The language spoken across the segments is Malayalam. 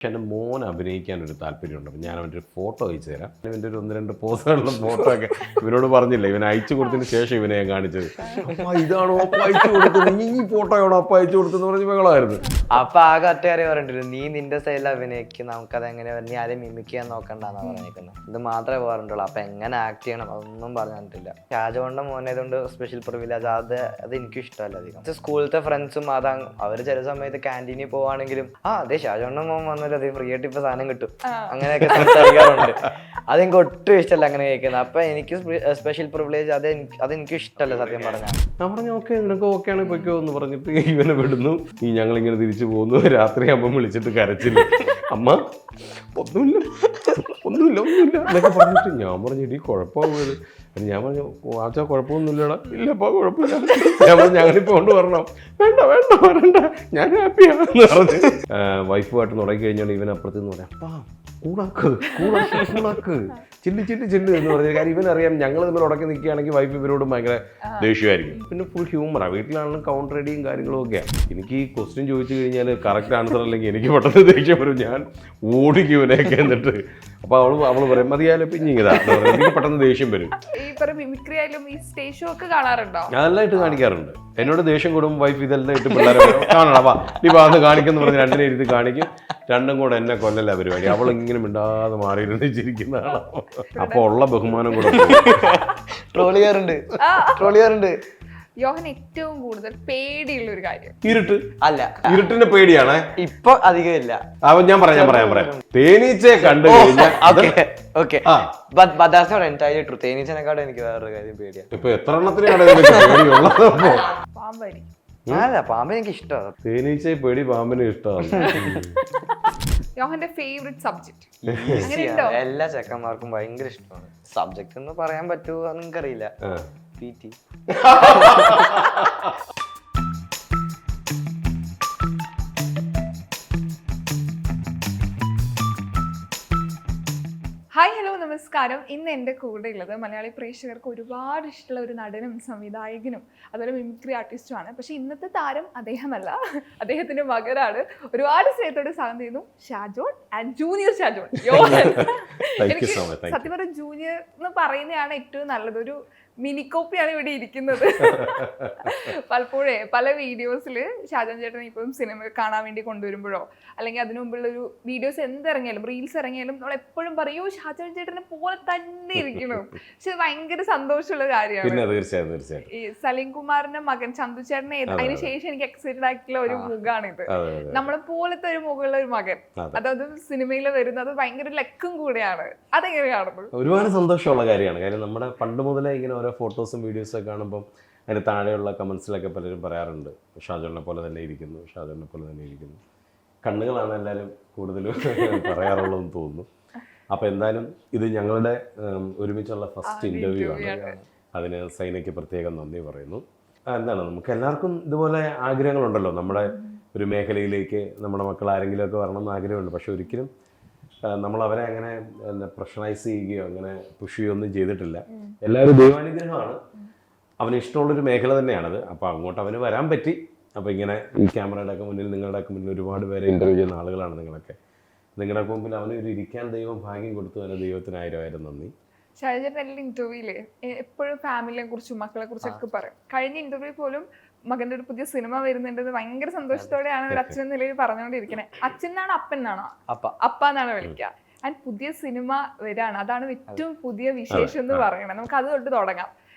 എൻ്റെ മോൻ അഭിനയിക്കാനൊരു താല്പര്യമുണ്ട്. അപ്പം ഞാൻ അവൻ്റെ ഒരു ഫോട്ടോ അയച്ചു തരാം. ഇവൻ്റെ ഒരു 1-2 പോസുകളുടെ ഫോട്ടോ ഒക്കെ ഇവനോട് പറഞ്ഞില്ല. ഇവൻ അയച്ചു കൊടുത്തതിന് ശേഷം ഇവനെ ഞാൻ കാണിച്ചത്. അപ്പം ഇതാണോ അപ്പം അയച്ചു കൊടുത്തത്, ഈ ഫോട്ടോയാണോ അപ്പം അയച്ചു കൊടുത്തെന്ന് പറഞ്ഞ് മകളായിരുന്നു. അപ്പൊ ആകെ ഒറ്റകാര്യം പറഞ്ഞിട്ടില്ല, നീ നിന്റെ സ്റ്റൈലിൽ അഭിനയിക്കും, നമുക്കത് എങ്ങനെ നീ ആരെയും മിമിക് ചെയ്യാൻ നോക്കണ്ടെന്നാ പറഞ്ഞിരിക്കുന്നത്. ഇത് മാത്രമേ പറഞ്ഞിട്ടുള്ളൂ. അപ്പൊ എങ്ങനെ ആക്ട് ചെയ്യണം അതൊന്നും പറഞ്ഞിട്ടില്ല. ഷാജോണിന്റെ മോനായതുകൊണ്ട് സ്പെഷ്യൽ പ്രിവിലേജ് അത് എനിക്കും ഇഷ്ടമല്ല അധികം. സ്കൂളിലത്തെ ഫ്രണ്ട്സും അതാ അവര് ചില സമയത്ത് ക്യാൻറ്റീനിൽ പോവാണെങ്കിലും അതെ ഷാജോണിന്റെ മോൻ വന്നല്ലോ, അതേ ഫ്രീ ആയിട്ട് ഇപ്പൊ സാധനം കിട്ടും, അങ്ങനെയൊക്കെ സംസാരിക്കാറുണ്ട്. അതെനിക്ക് ഒട്ടും ഇഷ്ടമല്ല അങ്ങനെ കേൾക്കുന്നത്. അപ്പൊ എനിക്ക് സ്പെഷ്യൽ പ്രിവിലേജ് അതെനിക്കും ഇഷ്ടമല്ല സത്യം പറഞ്ഞാൽ. ഞാൻ പറഞ്ഞു ഓക്കെ, നിനക്ക് ഓക്കെ ആണ് പൊയ്ക്കോ എന്ന് പറഞ്ഞിട്ട് ഇവനെ വിടുന്നു. ഞങ്ങളിങ്ങനെ തിരിച്ചു പോകുന്നു. രാത്രിയാകുമ്പം വിളിച്ചിട്ട് കരച്ചില്ല, അമ്മ ഒന്നുമില്ല എന്നൊക്കെ പറഞ്ഞിട്ട് ഞാൻ പറഞ്ഞു ഇടി കുഴപ്പമാകുന്നത്. ഞാൻ പറഞ്ഞു ആച്ചാ കുഴപ്പമൊന്നുമില്ലടാ. ഇല്ലപ്പാ കുഴപ്പമില്ല. ഞാൻ പറഞ്ഞു ഞങ്ങളിപ്പോൾ കൊണ്ട് വരണം. വേണ്ട ഞാൻ ഹാപ്പിയാണെന്ന് പറഞ്ഞ് വൈഫുമായിട്ട് തുടങ്ങി കഴിഞ്ഞാൽ ഇവൻ അപ്പുറത്ത് നിന്ന് പറയാം അപ്പാ കൂടാക്ക് ചില്ല് എന്ന് പറഞ്ഞ കാര്യം ഇവനറിയാം. ഞങ്ങൾ തമ്മിൽ ഉടക്കി നിൽക്കുകയാണെങ്കിൽ വൈഫ് ഇവരോട് ഭയങ്കര ദേഷ്യമായിരിക്കും. പിന്നെ ഫുൾ ഹ്യൂമറാണ്. വീട്ടിലാണെങ്കിലും കൗണ്ടർ റെഡിയും കാര്യങ്ങളും ഒക്കെയാണ്. എനിക്ക് ഈ ക്വസ്റ്റ്യൻ ചോദിച്ചു കഴിഞ്ഞാൽ കറക്റ്റ് ആൻസർ അല്ലെങ്കിൽ എനിക്ക് പെട്ടെന്ന് ദേഷ്യം വരും. ഞാൻ ഓടിക്കും ഇവനെയൊക്കെ എന്നിട്ട്. അപ്പോൾ അവള് പറയും മതിയായാലും പിഞ്ഞിങ്ങതാ, എനിക്ക് പെട്ടെന്ന് ദേഷ്യം വരും. അതെല്ലാം ഇട്ട് കാണിക്കാറുണ്ട്. എന്നോട് ദേഷ്യം കൂടും വൈഫ് ഇതെല്ലാം ഇട്ട് പിള്ളേരെ കാണണം വാ നീ വാന്ന് കാണിക്കുന്നു പറഞ്ഞ് രണ്ടിനെ ഇരുത്തി കാണിക്കും. രണ്ടും കൂടെ എന്നെ കൊല്ലല്ല പരിപാടി. അവൾ ഇങ്ങനെ മിണ്ടാതെ മാറിയിരുന്ന് ചിരിക്കുന്നതാണ്. അപ്പൊ ഉള്ള ബഹുമാനം കൂടെ ട്രോൾ ചെയ്യാറുണ്ട്. യോഹൻ ഏറ്റവും കൂടുതൽ പേടിയുള്ള ഒരു കാര്യം ഇരുട്ട് അല്ല, ഇരുട്ടിന്റെ പേടിയാണ്. ഇപ്പൊ അധികം ഇല്ല. അപ്പൊ ഞാൻ പറയാം തേനീച്ചയെ കണ്ടു കഴിഞ്ഞാൽ തേനീച്ചനെക്കാളും എനിക്ക് വേറൊരു കാര്യം പേടിയാണ്. ഇപ്പൊ എത്ര എണ്ണത്തിനാണ് പേടിയുള്ളത്? പാമ്പരി. അല്ല, പാമ്പ് എനിക്ക് ഇഷ്ടമാണ്. തേനീച്ചയെ പേടി പാമ്പിനെ ഇഷ്ടമാണ്. യോഹന്റെ ഫേവറേറ്റ് സബ്ജക്ട്? എല്ലാ ചെക്കന്മാർക്കും ഭയങ്കര ഇഷ്ടമാണ്. സബ്ജക്ട് എന്ന് പറയാൻ പറ്റുമോ നിങ്ങൾക്കറിയില്ല. PT. ഹായ് ഹലോ നമസ്കാരം. ഇന്ന് എൻ്റെ കൂടെ ഉള്ളത് മലയാളി പ്രേക്ഷകർക്ക് ഒരുപാട് ഇഷ്ടമുള്ള ഒരു നടനും സംവിധായകനും അതുപോലെ മിമിക്രി ആർട്ടിസ്റ്റുമാണ്. പക്ഷേ ഇന്നത്തെ താരം അദ്ദേഹമല്ല, അദ്ദേഹത്തിൻ്റെ മകനാണ്. ഒരുപാട് സ്നേഹത്തോടെ സ്വാഗതം ചെയ്യുന്നു ഷാജോൺ ആൻഡ് ജൂനിയർ ഷാജോൺ യോഹൻ. എനിക്ക് സത്യം പറഞ്ഞ ജൂനിയർ എന്ന് പറയുന്നതാണ് ഏറ്റവും നല്ലത്. ഒരു മിനി കോപ്പിയാണ് ഇവിടെ ഇരിക്കുന്നത്. പലപ്പോഴേ പല വീഡിയോസിൽ ഷാജോൺ ചേട്ടൻ ഇപ്പം സിനിമ കാണാൻ വേണ്ടി കൊണ്ടുവരുമ്പോഴോ അല്ലെങ്കിൽ അതിനു മുമ്പുള്ള ഒരു വീഡിയോസ് എന്തിറങ്ങിയാലും റീൽസ് ഇറങ്ങിയാലും നമ്മൾ എപ്പോഴും പറയൂ ഷാജോൺ ചേട്ടനെ പോലെ തന്നെ ഇരിക്കണം. പക്ഷെ ഭയങ്കര സന്തോഷമുള്ള കാര്യമാണ്. ഈ സലീം കുമാറിന്റെ മകൻ ചന്തു ചേട്ടനെ അതിന് ശേഷം എനിക്ക് എക്സൈറ്റഡ് ആയിട്ടുള്ള ഒരു മുഖാണിത്. നമ്മളെ പോലത്തെ ഒരു മുഖമുള്ള ഒരു മകൻ, അതായത് സിനിമയിൽ വരുന്നത് ഭയങ്കര ലക്കും കൂടെയാണ്. അതെങ്ങനെയാണെന്ന് ഒരുപാട് സന്തോഷമുള്ള കാര്യമാണ്. കാര്യം നമ്മുടെ പണ്ട് മുതലേ ഇങ്ങനെ ഓരോ ഫോട്ടോസും വീഡിയോസും ഒക്കെ കാണുമ്പം അതിന് താഴെയുള്ള കമൻസിലൊക്കെ പലരും പറയാറുണ്ട് ഷാജോണിനെ പോലെ തന്നെ ഇരിക്കുന്നു. കണ്ണുകളാണ് എല്ലാവരും കൂടുതലും പറയാറുള്ളതെന്ന് തോന്നുന്നു. അപ്പോൾ എന്തായാലും ഇത് ഞങ്ങളുടെ ഒരുമിച്ചുള്ള ഫസ്റ്റ് ഇൻ്റർവ്യൂ ആണ്. അതിന് സൈനയ്ക്ക് പ്രത്യേകം നന്ദി പറയുന്നു. എന്താണ് നമുക്ക് എല്ലാവർക്കും ഇതുപോലെ ആഗ്രഹങ്ങളുണ്ടല്ലോ. നമ്മുടെ ഒരു മേഖലയിലേക്ക് നമ്മുടെ മക്കൾ ആരെങ്കിലുമൊക്കെ വരണം എന്ന് ആഗ്രഹമുണ്ട്. പക്ഷെ ഒരിക്കലും നമ്മൾ അവരെ അങ്ങനെ പ്രഷറൈസ് ചെയ്യുകയോ അങ്ങനെ പുഷ് ചെയ്യുകയോ ഒന്നും ചെയ്തിട്ടില്ല. എല്ലാവരും ദൈവാനുഗ്രഹമാണ്. അവന് ഇഷ്ടമുള്ളൊരു മേഖല തന്നെയാണത്. അപ്പോൾ അങ്ങോട്ട് അവന് വരാൻ പറ്റി. അപ്പോൾ ഇങ്ങനെ ഈ ക്യാമറയുടെ ഒക്കെ മുന്നിൽ നിങ്ങളുടെയൊക്കെ മുന്നിൽ ഒരുപാട് പേരെ ഇൻ്റർവ്യൂ ചെയ്യുന്ന ആളുകളാണ് നിങ്ങളൊക്കെ. നിങ്ങളുടെ മുമ്പിൽ അവന് ഒരു ഇരിക്കാൻ ദൈവം ഭാഗ്യം കൊടുത്തു. അതിന് ദൈവത്തിന് 1000 നന്ദി. ഷാജോൺ എല്ലാ ഇന്റർവ്യൂയില് എപ്പോഴും ഫാമിലിയെ കുറിച്ചും മക്കളെ കുറിച്ചൊക്കെ പറയും. കഴിഞ്ഞ ഇന്റർവ്യൂ പോലും മകന്റെ ഒരു പുതിയ സിനിമ വരുന്നുണ്ടെന്ന് ഭയങ്കര സന്തോഷത്തോടെയാണ് ഒരു അച്ഛൻ എന്ന നിലയിൽ പറഞ്ഞുകൊണ്ടിരിക്കണേ. അച്ഛനാണോ അപ്പനാണോ? അപ്പ എന്നാണ് വിളിക്കുക. ആൻഡ് പുതിയ സിനിമ വരാണ്, അതാണ് ഏറ്റവും പുതിയ വിശേഷം എന്ന് പറയണേ. നമുക്ക് അത് തൊട്ട് തുടങ്ങാം.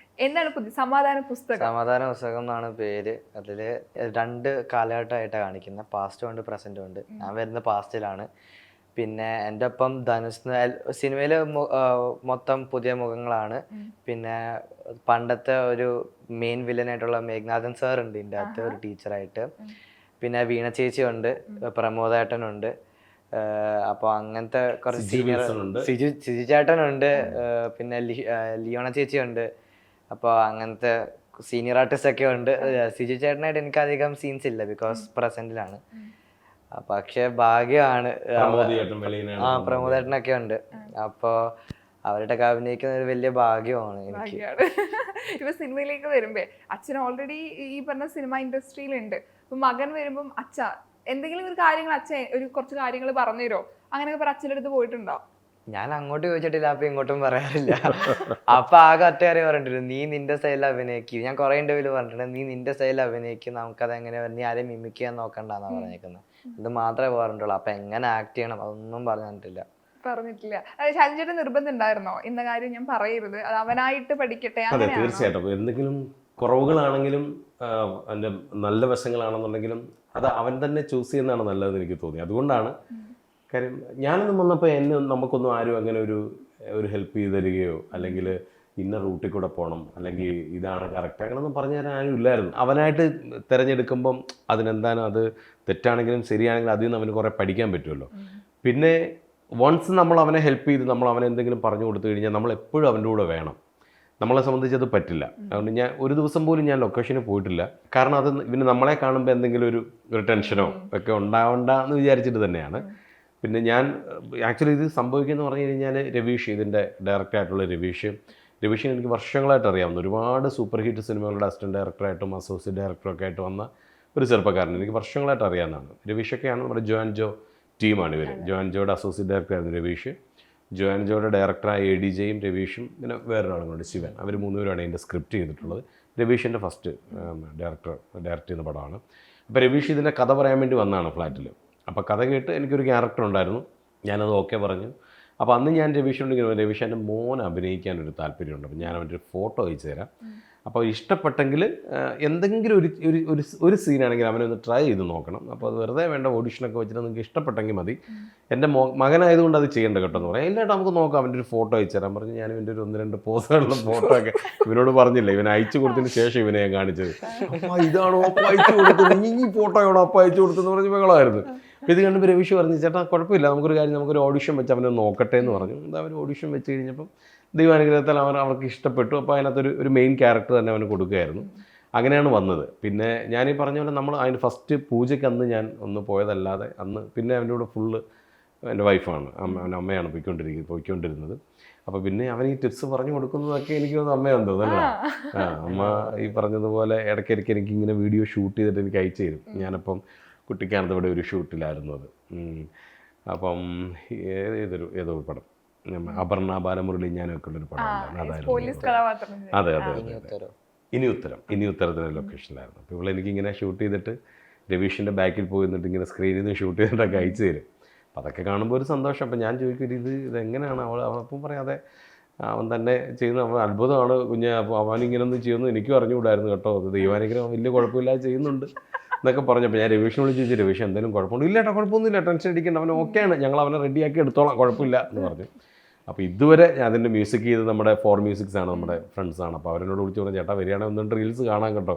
എന്താണ് പുതിയ സമാധാന പുസ്തകം എന്നാണ് പേര്. അതില് 2 കാലഘട്ടമായിട്ടാണ് കാണിക്കുന്നത്, പാസ്റ്റും ഉണ്ട് പ്രസന്റും ഉണ്ട്. ഞാൻ വരുന്ന പാസ്റ്റിലാണ്. പിന്നെ എൻ്റെ ഒപ്പം ധനുഷ് സിനിമയില് മൊത്തം പുതിയ മുഖങ്ങളാണ്. പിന്നെ പണ്ടത്തെ ഒരു മെയിൻ വില്ലനായിട്ടുള്ള മേഘ്നാഥൻ സാർ ഉണ്ട് ഇതിൻ്റെ അകത്ത് ഒരു ടീച്ചറായിട്ട്. പിന്നെ വീണ ചേച്ചി ഉണ്ട്, പ്രമോദേട്ടനുണ്ട്. അപ്പോൾ അങ്ങനത്തെ കുറച്ച് സീനിയർ സിജു ചേട്ടനുണ്ട്, പിന്നെ ലിയോണ ചേച്ചി ഉണ്ട്. അപ്പോൾ അങ്ങനത്തെ സീനിയർ ആർട്ടിസ്റ്റ് ഒക്കെ ഉണ്ട്. സിജു ചേട്ടനായിട്ട് എനിക്ക് അധികം സീൻസ് ഇല്ല, ബിക്കോസ് പ്രസന്റിലാണ്. പക്ഷെ ഭാഗ്യമാണ്, പ്രമോദേട്ടനൊക്കെ ഉണ്ട്. അപ്പോ അവരുടെ അഭിനയിക്കുന്ന ഒരു വലിയ ഭാഗ്യമാണ് എനിക്ക്. ഇപ്പൊ സിനിമയിലേക്ക് വരുമ്പോ അച്ഛൻ ഓൾറെഡി ഈ പറഞ്ഞ സിനിമ ഇൻഡസ്ട്രിയിലുണ്ട്. അപ്പൊ മകൻ വരുമ്പം അച്ഛ എന്തെങ്കിലും ഒരു കാര്യങ്ങൾ അച്ഛൻ ഒരു കുറച്ച് കാര്യങ്ങൾ പറഞ്ഞു തരോ അങ്ങനെയൊക്കെ പറ അച്ഛൻ്റെ അടുത്ത് പോയിട്ടുണ്ടോ? ഞാൻ അങ്ങോട്ട് ചോദിച്ചിട്ടില്ല, അപ്പൊ ഇങ്ങോട്ടും പറയാറില്ല. അപ്പൊ ആകെ ഒറ്റ കാര്യം പറഞ്ഞിട്ടുണ്ട്, നീ നിന്റെ സ്റ്റൈലിൽ അഭിനയിക്കും. ഞാൻ കുറെ ഇന്റർവ്യൂല് പറഞ്ഞിട്ടുണ്ട്, നീ നിന്റെ സ്റ്റൈലിൽ അഭിനയിക്കും, നമുക്കത് എങ്ങനെ നീ ആരെയും മിമിക് ചെയ്യാൻ നോക്കണ്ടെന്നാ പറഞ്ഞേക്കുന്നത്. ഇത് മാത്രമേ പറഞ്ഞിട്ടുള്ളൂ. അപ്പൊ എങ്ങനെ ആക്ട് ചെയ്യണം അതൊന്നും പറഞ്ഞിട്ടില്ല. ഷാജി ചേട്ടൻ നിർബന്ധം ഉണ്ടായിരുന്നോ ഇന്ന കാര്യം ഞാൻ പറയരുത്, അത് അവനായിട്ട് പഠിക്കട്ടെ? അതെ, തീർച്ചയായിട്ടും. എന്തെങ്കിലും കുറവുകളാണെങ്കിലും അതിൻ്റെ നല്ല വശങ്ങളാണെന്നുണ്ടെങ്കിലും അത് അവൻ തന്നെ ചൂസ് ചെയ്യുന്നതാണ് നല്ലതെന്ന് എനിക്ക് തോന്നി. അതുകൊണ്ടാണ് കാര്യം ഞാനൊന്നും വന്നപ്പോൾ നമുക്കൊന്നും ആരും അങ്ങനെ ഒരു ഹെൽപ്പ് ചെയ്ത് തരികയോ അല്ലെങ്കിൽ ഇന്ന റൂട്ടിൽ കൂടെ പോകണം അല്ലെങ്കിൽ ഇതാണ് കറക്റ്റ് അങ്ങനെയൊന്നും പറഞ്ഞു തരാൻ ആരും ഇല്ലായിരുന്നു. അവനായിട്ട് തിരഞ്ഞെടുക്കുമ്പം അതിനെന്താണ്, അത് തെറ്റാണെങ്കിലും ശരിയാണെങ്കിലും അതിൽ നിന്ന് അവന് കുറേ പഠിക്കാൻ പറ്റുമല്ലോ. പിന്നെ വൺസ് നമ്മൾ അവനെ ഹെൽപ്പ് ചെയ്ത് നമ്മൾ അവനെ എന്തെങ്കിലും പറഞ്ഞു കൊടുത്തു കഴിഞ്ഞാൽ നമ്മൾ എപ്പോഴും അവൻ്റെ കൂടെ വേണം. നമ്മളെ സംബന്ധിച്ച് അത് പറ്റില്ല. അതുകൊണ്ട് ഞാൻ ഒരു ദിവസം പോലും ഞാൻ ലൊക്കേഷനിൽ പോയിട്ടില്ല. കാരണം അത് പിന്നെ നമ്മളെ കാണുമ്പോൾ എന്തെങ്കിലും ഒരു ടെൻഷനോ ഒക്കെ ഉണ്ടാവണ്ട എന്ന് വിചാരിച്ചിട്ട് തന്നെയാണ്. പിന്നെ ഞാൻ ആക്ച്വലി ഇത് സംഭവിക്കുമെന്ന് പറഞ്ഞു കഴിഞ്ഞാൽ രവീഷ്, ഇതിൻ്റെ ഡയറക്ടറായിട്ടുള്ള രവീഷിനെ എനിക്ക് വർഷങ്ങളായിട്ട് അറിയാവുന്ന, ഒരുപാട് സൂപ്പർ ഹിറ്റ് സിനിമകളുടെ അസിസ്റ്റൻറ്റ് ഡയറക്ടറായിട്ടും അസോസിയേറ്റ് ഡയറക്ടറൊക്കെ ആയിട്ട് വന്ന ഒരു ചെറുപ്പക്കാരൻ എനിക്ക് വർഷങ്ങളായിട്ട് അറിയാവുന്നതാണ്. രവീഷൊക്കെയാണ് നമ്മുടെ ജോൻ ജോ ടീമാണ് ഇവർ. ജോൻ ജോയുടെ അസോസിയേറ്റ് ഡയറക്ടറായിരുന്നു രവീഷ്. ജോൻ ജോയുടെ ഡയറക്ടറായ ADJയും രവീഷും പിന്നെ വേറൊരാളും കൂടെ ശിവൻ, അവർ മൂന്നുപേരാണ് ഇതിൻ്റെ സ്ക്രിപ്റ്റ് ചെയ്തിട്ടുള്ളത്. രവീഷിൻ്റെ ഫസ്റ്റ് ഡയറക്റ്റ് ചെയ്യുന്ന പടമാണ്. അപ്പോൾ രവീഷ് ഇതിൻ്റെ കഥ പറയാൻ വേണ്ടി വന്നതാണ് ഫ്ലാറ്റിൽ. അപ്പോൾ കഥ കേട്ട് എനിക്കൊരു ക്യാരക്ടർ ഉണ്ടായിരുന്നു, ഞാനത് ഓക്കെ പറഞ്ഞു. അപ്പോൾ അന്ന് ഞാൻ രവീഷിനോട് രവീഷ് എൻ്റെ മോൻ അഭിനയിക്കാനൊരു താല്പര്യമുണ്ട്, അപ്പോൾ ഞാൻ അവൻ്റെ ഒരു ഫോട്ടോ അയച്ചു തരാം, അപ്പോൾ ഇഷ്ടപ്പെട്ടെങ്കിൽ എന്തെങ്കിലും ഒരു സീനാണെങ്കിൽ അവനൊന്ന് ട്രൈ ചെയ്ത് നോക്കണം, അപ്പോൾ അത് വെറുതെ വേണ്ട ഓഡിഷനൊക്കെ വെച്ചിട്ട് നിങ്ങൾക്ക് ഇഷ്ടപ്പെട്ടെങ്കിൽ മതി, എൻ്റെ മകനായതുകൊണ്ട് അത് ചെയ്യേണ്ട കേട്ടോ എന്ന് പറയാം. ഇല്ലാട്ട് നമുക്ക് നോക്കാം, അവൻ്റെ ഒരു ഫോട്ടോ അയച്ചു തരാൻ പറഞ്ഞു. ഞാൻ ഇവൻ്റെ ഒരു 1-2 പോസുകളുടെ ഫോട്ടോ ഒക്കെ ഇവനോട് പറഞ്ഞില്ല, ഇവൻ അയച്ചു കൊടുത്തതിന് ശേഷം ഇവനെ ഞാൻ കാണിച്ചത്. അപ്പോൾ ഇതാണോ അപ്പം അയച്ചു കൊടുത്തത്, ഈ ഫോട്ടോയാണോ അപ്പം അയച്ചു കൊടുത്തതെന്ന് പറഞ്ഞ് മകളായിരുന്നു. അപ്പോൾ ഇത് കണ്ടപ്പോൾ രവീഷ് പറഞ്ഞു, ചേട്ടാ കുഴപ്പമില്ല, നമുക്കൊരു കാര്യം, നമുക്കൊരു ഓഡിഷൻ വെച്ച് അവനെ നോക്കട്ടെ എന്ന് പറഞ്ഞു. എന്താ അവർ ഓഡിഷൻ വെച്ച് കഴിഞ്ഞപ്പം ദൈവാനുഗ്രഹത്താൽ അവർക്ക് ഇഷ്ടപ്പെട്ടു. അപ്പോൾ അതിനകത്തൊരു മെയിൻ ക്യാരക്ടർ തന്നെ അവന് കൊടുക്കുകയായിരുന്നു. അങ്ങനെയാണ് വന്നത്. പിന്നെ ഞാനീ പറഞ്ഞ പോലെ നമ്മൾ അതിന് ഫസ്റ്റ് പൂജയ്ക്ക് അന്ന് ഞാൻ ഒന്ന് പോയതല്ലാതെ അന്ന് പിന്നെ അവൻ്റെ കൂടെ ഫുള്ള് എൻ്റെ വൈഫാണ്, അവൻ്റെ അമ്മയാണ് പോയിക്കൊണ്ടിരുന്നത്. അപ്പോൾ പിന്നെ അവൻ ഈ ടിപ്സ് പറഞ്ഞു കൊടുക്കുന്നതൊക്കെ എനിക്ക് തോന്നുന്നു അമ്മയാണെന്ന് തോന്നുന്നല്ലേ. അമ്മ ഈ പറഞ്ഞതുപോലെ ഇടയ്ക്കിടയ്ക്ക് എനിക്കിങ്ങനെ വീഡിയോ ഷൂട്ട് ചെയ്തിട്ട് എനിക്ക് അയച്ചു തരും. ഞാനപ്പം കുട്ടിക്കാനത്ത് ഇവിടെ ഒരു ഷൂട്ടിലായിരുന്നു അത്. അപ്പം ഏതോ ഒരു പടം, അപർണ ബാലമുരളി ഞാനൊക്കെ ഉള്ളൊരു പടം ഉണ്ടായിരുന്നു. അതെ, ഇനി ഉത്തരത്തിൻ്റെ ലൊക്കേഷനിലായിരുന്നു. അപ്പോൾ ഇവിടെ എനിക്കിങ്ങനെ ഷൂട്ട് ചെയ്തിട്ട് രവീഷിൻ്റെ ബാക്കിൽ പോയി നിന്നിട്ട് ഇങ്ങനെ സ്ക്രീനിൽ നിന്ന് ഷൂട്ട് ചെയ്തിട്ടൊക്കെ അയച്ചു തരും. അപ്പോൾ അതൊക്കെ കാണുമ്പോൾ ഒരു സന്തോഷം. അപ്പോൾ ഞാൻ ചോദിക്കും ഇതെങ്ങനെയാണ് അപ്പം പറയാതെ അവൻ തന്നെ ചെയ്യുന്ന, അവൻ അത്ഭുതമാണ് കുഞ്ഞ്, അപ്പോൾ അവനിങ്ങനൊന്നും ചെയ്യുന്നു എനിക്കും അറിഞ്ഞുകൂടായിരുന്നു കേട്ടോ, അത് ദൈവാനുഗ്രഹം വലിയ കുഴപ്പമില്ലാതെ ചെയ്യുന്നുണ്ട് എന്നൊക്കെ പറഞ്ഞപ്പോൾ ഞാൻ രവീഷിനോട് ചോദിച്ചു, രവീഷ് എന്തെങ്കിലും കുഴപ്പമുണ്ട്? ഇല്ല കേട്ടോ, കുഴപ്പമൊന്നുമില്ല, ടെൻഷൻ അടിക്കേണ്ട, അവൻ ഓക്കെയാണ്, ഞങ്ങൾ അവനെ റെഡിയാക്കി എടുത്തോളാം, കുഴപ്പമില്ല എന്ന് പറഞ്ഞു. അപ്പോൾ ഇതുവരെ അതിൻ്റെ മ്യൂസിക് ചെയ്ത് നമ്മുടെ 4 മ്യൂസിക്സ് ആണ്, നമ്മുടെ ഫ്രണ്ട്സാണ്. അപ്പോൾ അവരോട് വിളിച്ച് പറഞ്ഞു, ചേട്ടാ വരികയാണെങ്കിൽ 1-2 റീൽസ് കാണാൻ കേട്ടോ.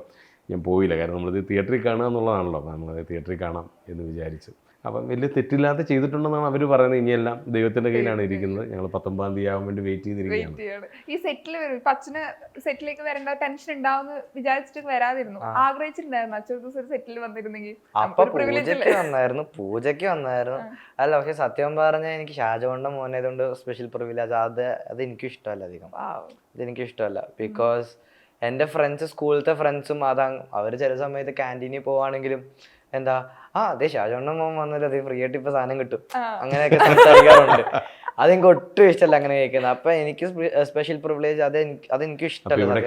ഞാൻ പോയില്ല, കാരണം നമ്മളിത് തിയേറ്ററിൽ കാണുക എന്നുള്ളതാണല്ലോ, നമ്മളത് തിയേറ്ററിൽ കാണാം എന്ന് വിചാരിച്ചു. അപ്പം വലിയ തെറ്റില്ലാതെ ചെയ്തിട്ടുണ്ടെന്നാണ് അവർ പറയുന്നത്. ഇനിയെല്ലാം ദൈവത്തിൻ്റെ കയ്യിലാണ് ഇരിക്കുന്നത്. ഞങ്ങൾ 19-ാം തീയതി ആവാൻ വേണ്ടി വെയിറ്റ് ചെയ്തിരിക്കുകയാണ്. ഈ സെറ്റിൽ അച്ഛന് സെറ്റിലേക്ക് വരേണ്ട ടെൻഷൻ ഉണ്ടാവുന്ന വിചാരിച്ചിട്ട് വരാതിരുന്നു, ആഗ്രഹിച്ചിട്ടുണ്ടായിരുന്നു അച്ഛൻ ദിവസം ഒരു സെറ്റിൽ വന്നിരുന്നെങ്കിൽ? പൂജയ്ക്ക് വന്നായിരുന്നു. അല്ല, പക്ഷെ സത്യം പറഞ്ഞാൽ എനിക്ക് ഷാജോണിന്റെ മോനായതുകൊണ്ട് സ്പെഷ്യൽ പ്രിവിലേജ് അത് എനിക്കും ഇഷ്ടമല്ല അധികം. ഇതെനിക്ക് ഇഷ്ടമല്ല. ബിക്കോസ് എൻ്റെ ഫ്രണ്ട്സ്, സ്കൂളിലത്തെ ഫ്രണ്ട്സും അവർ ചില സമയത്ത് ക്യാൻറ്റീനിൽ പോവാണെങ്കിലും എന്താ അതെ ഷാജോണിന്റെ മോൻ വന്നാലും അത് ഫ്രീ ആയിട്ട് ഇപ്പൊ സാധനം കിട്ടും അങ്ങനെയൊക്കെ സംസാരിക്കാറുണ്ട്. അതെനിക്ക് ഒട്ടും ഇഷ്ടമല്ല അങ്ങനെ കേൾക്കുന്നത്. അപ്പൊ എനിക്ക് സ്പെഷ്യൽ പ്രിവിലേജ് അതെനിക്ക് ഇഷ്ടമല്ല.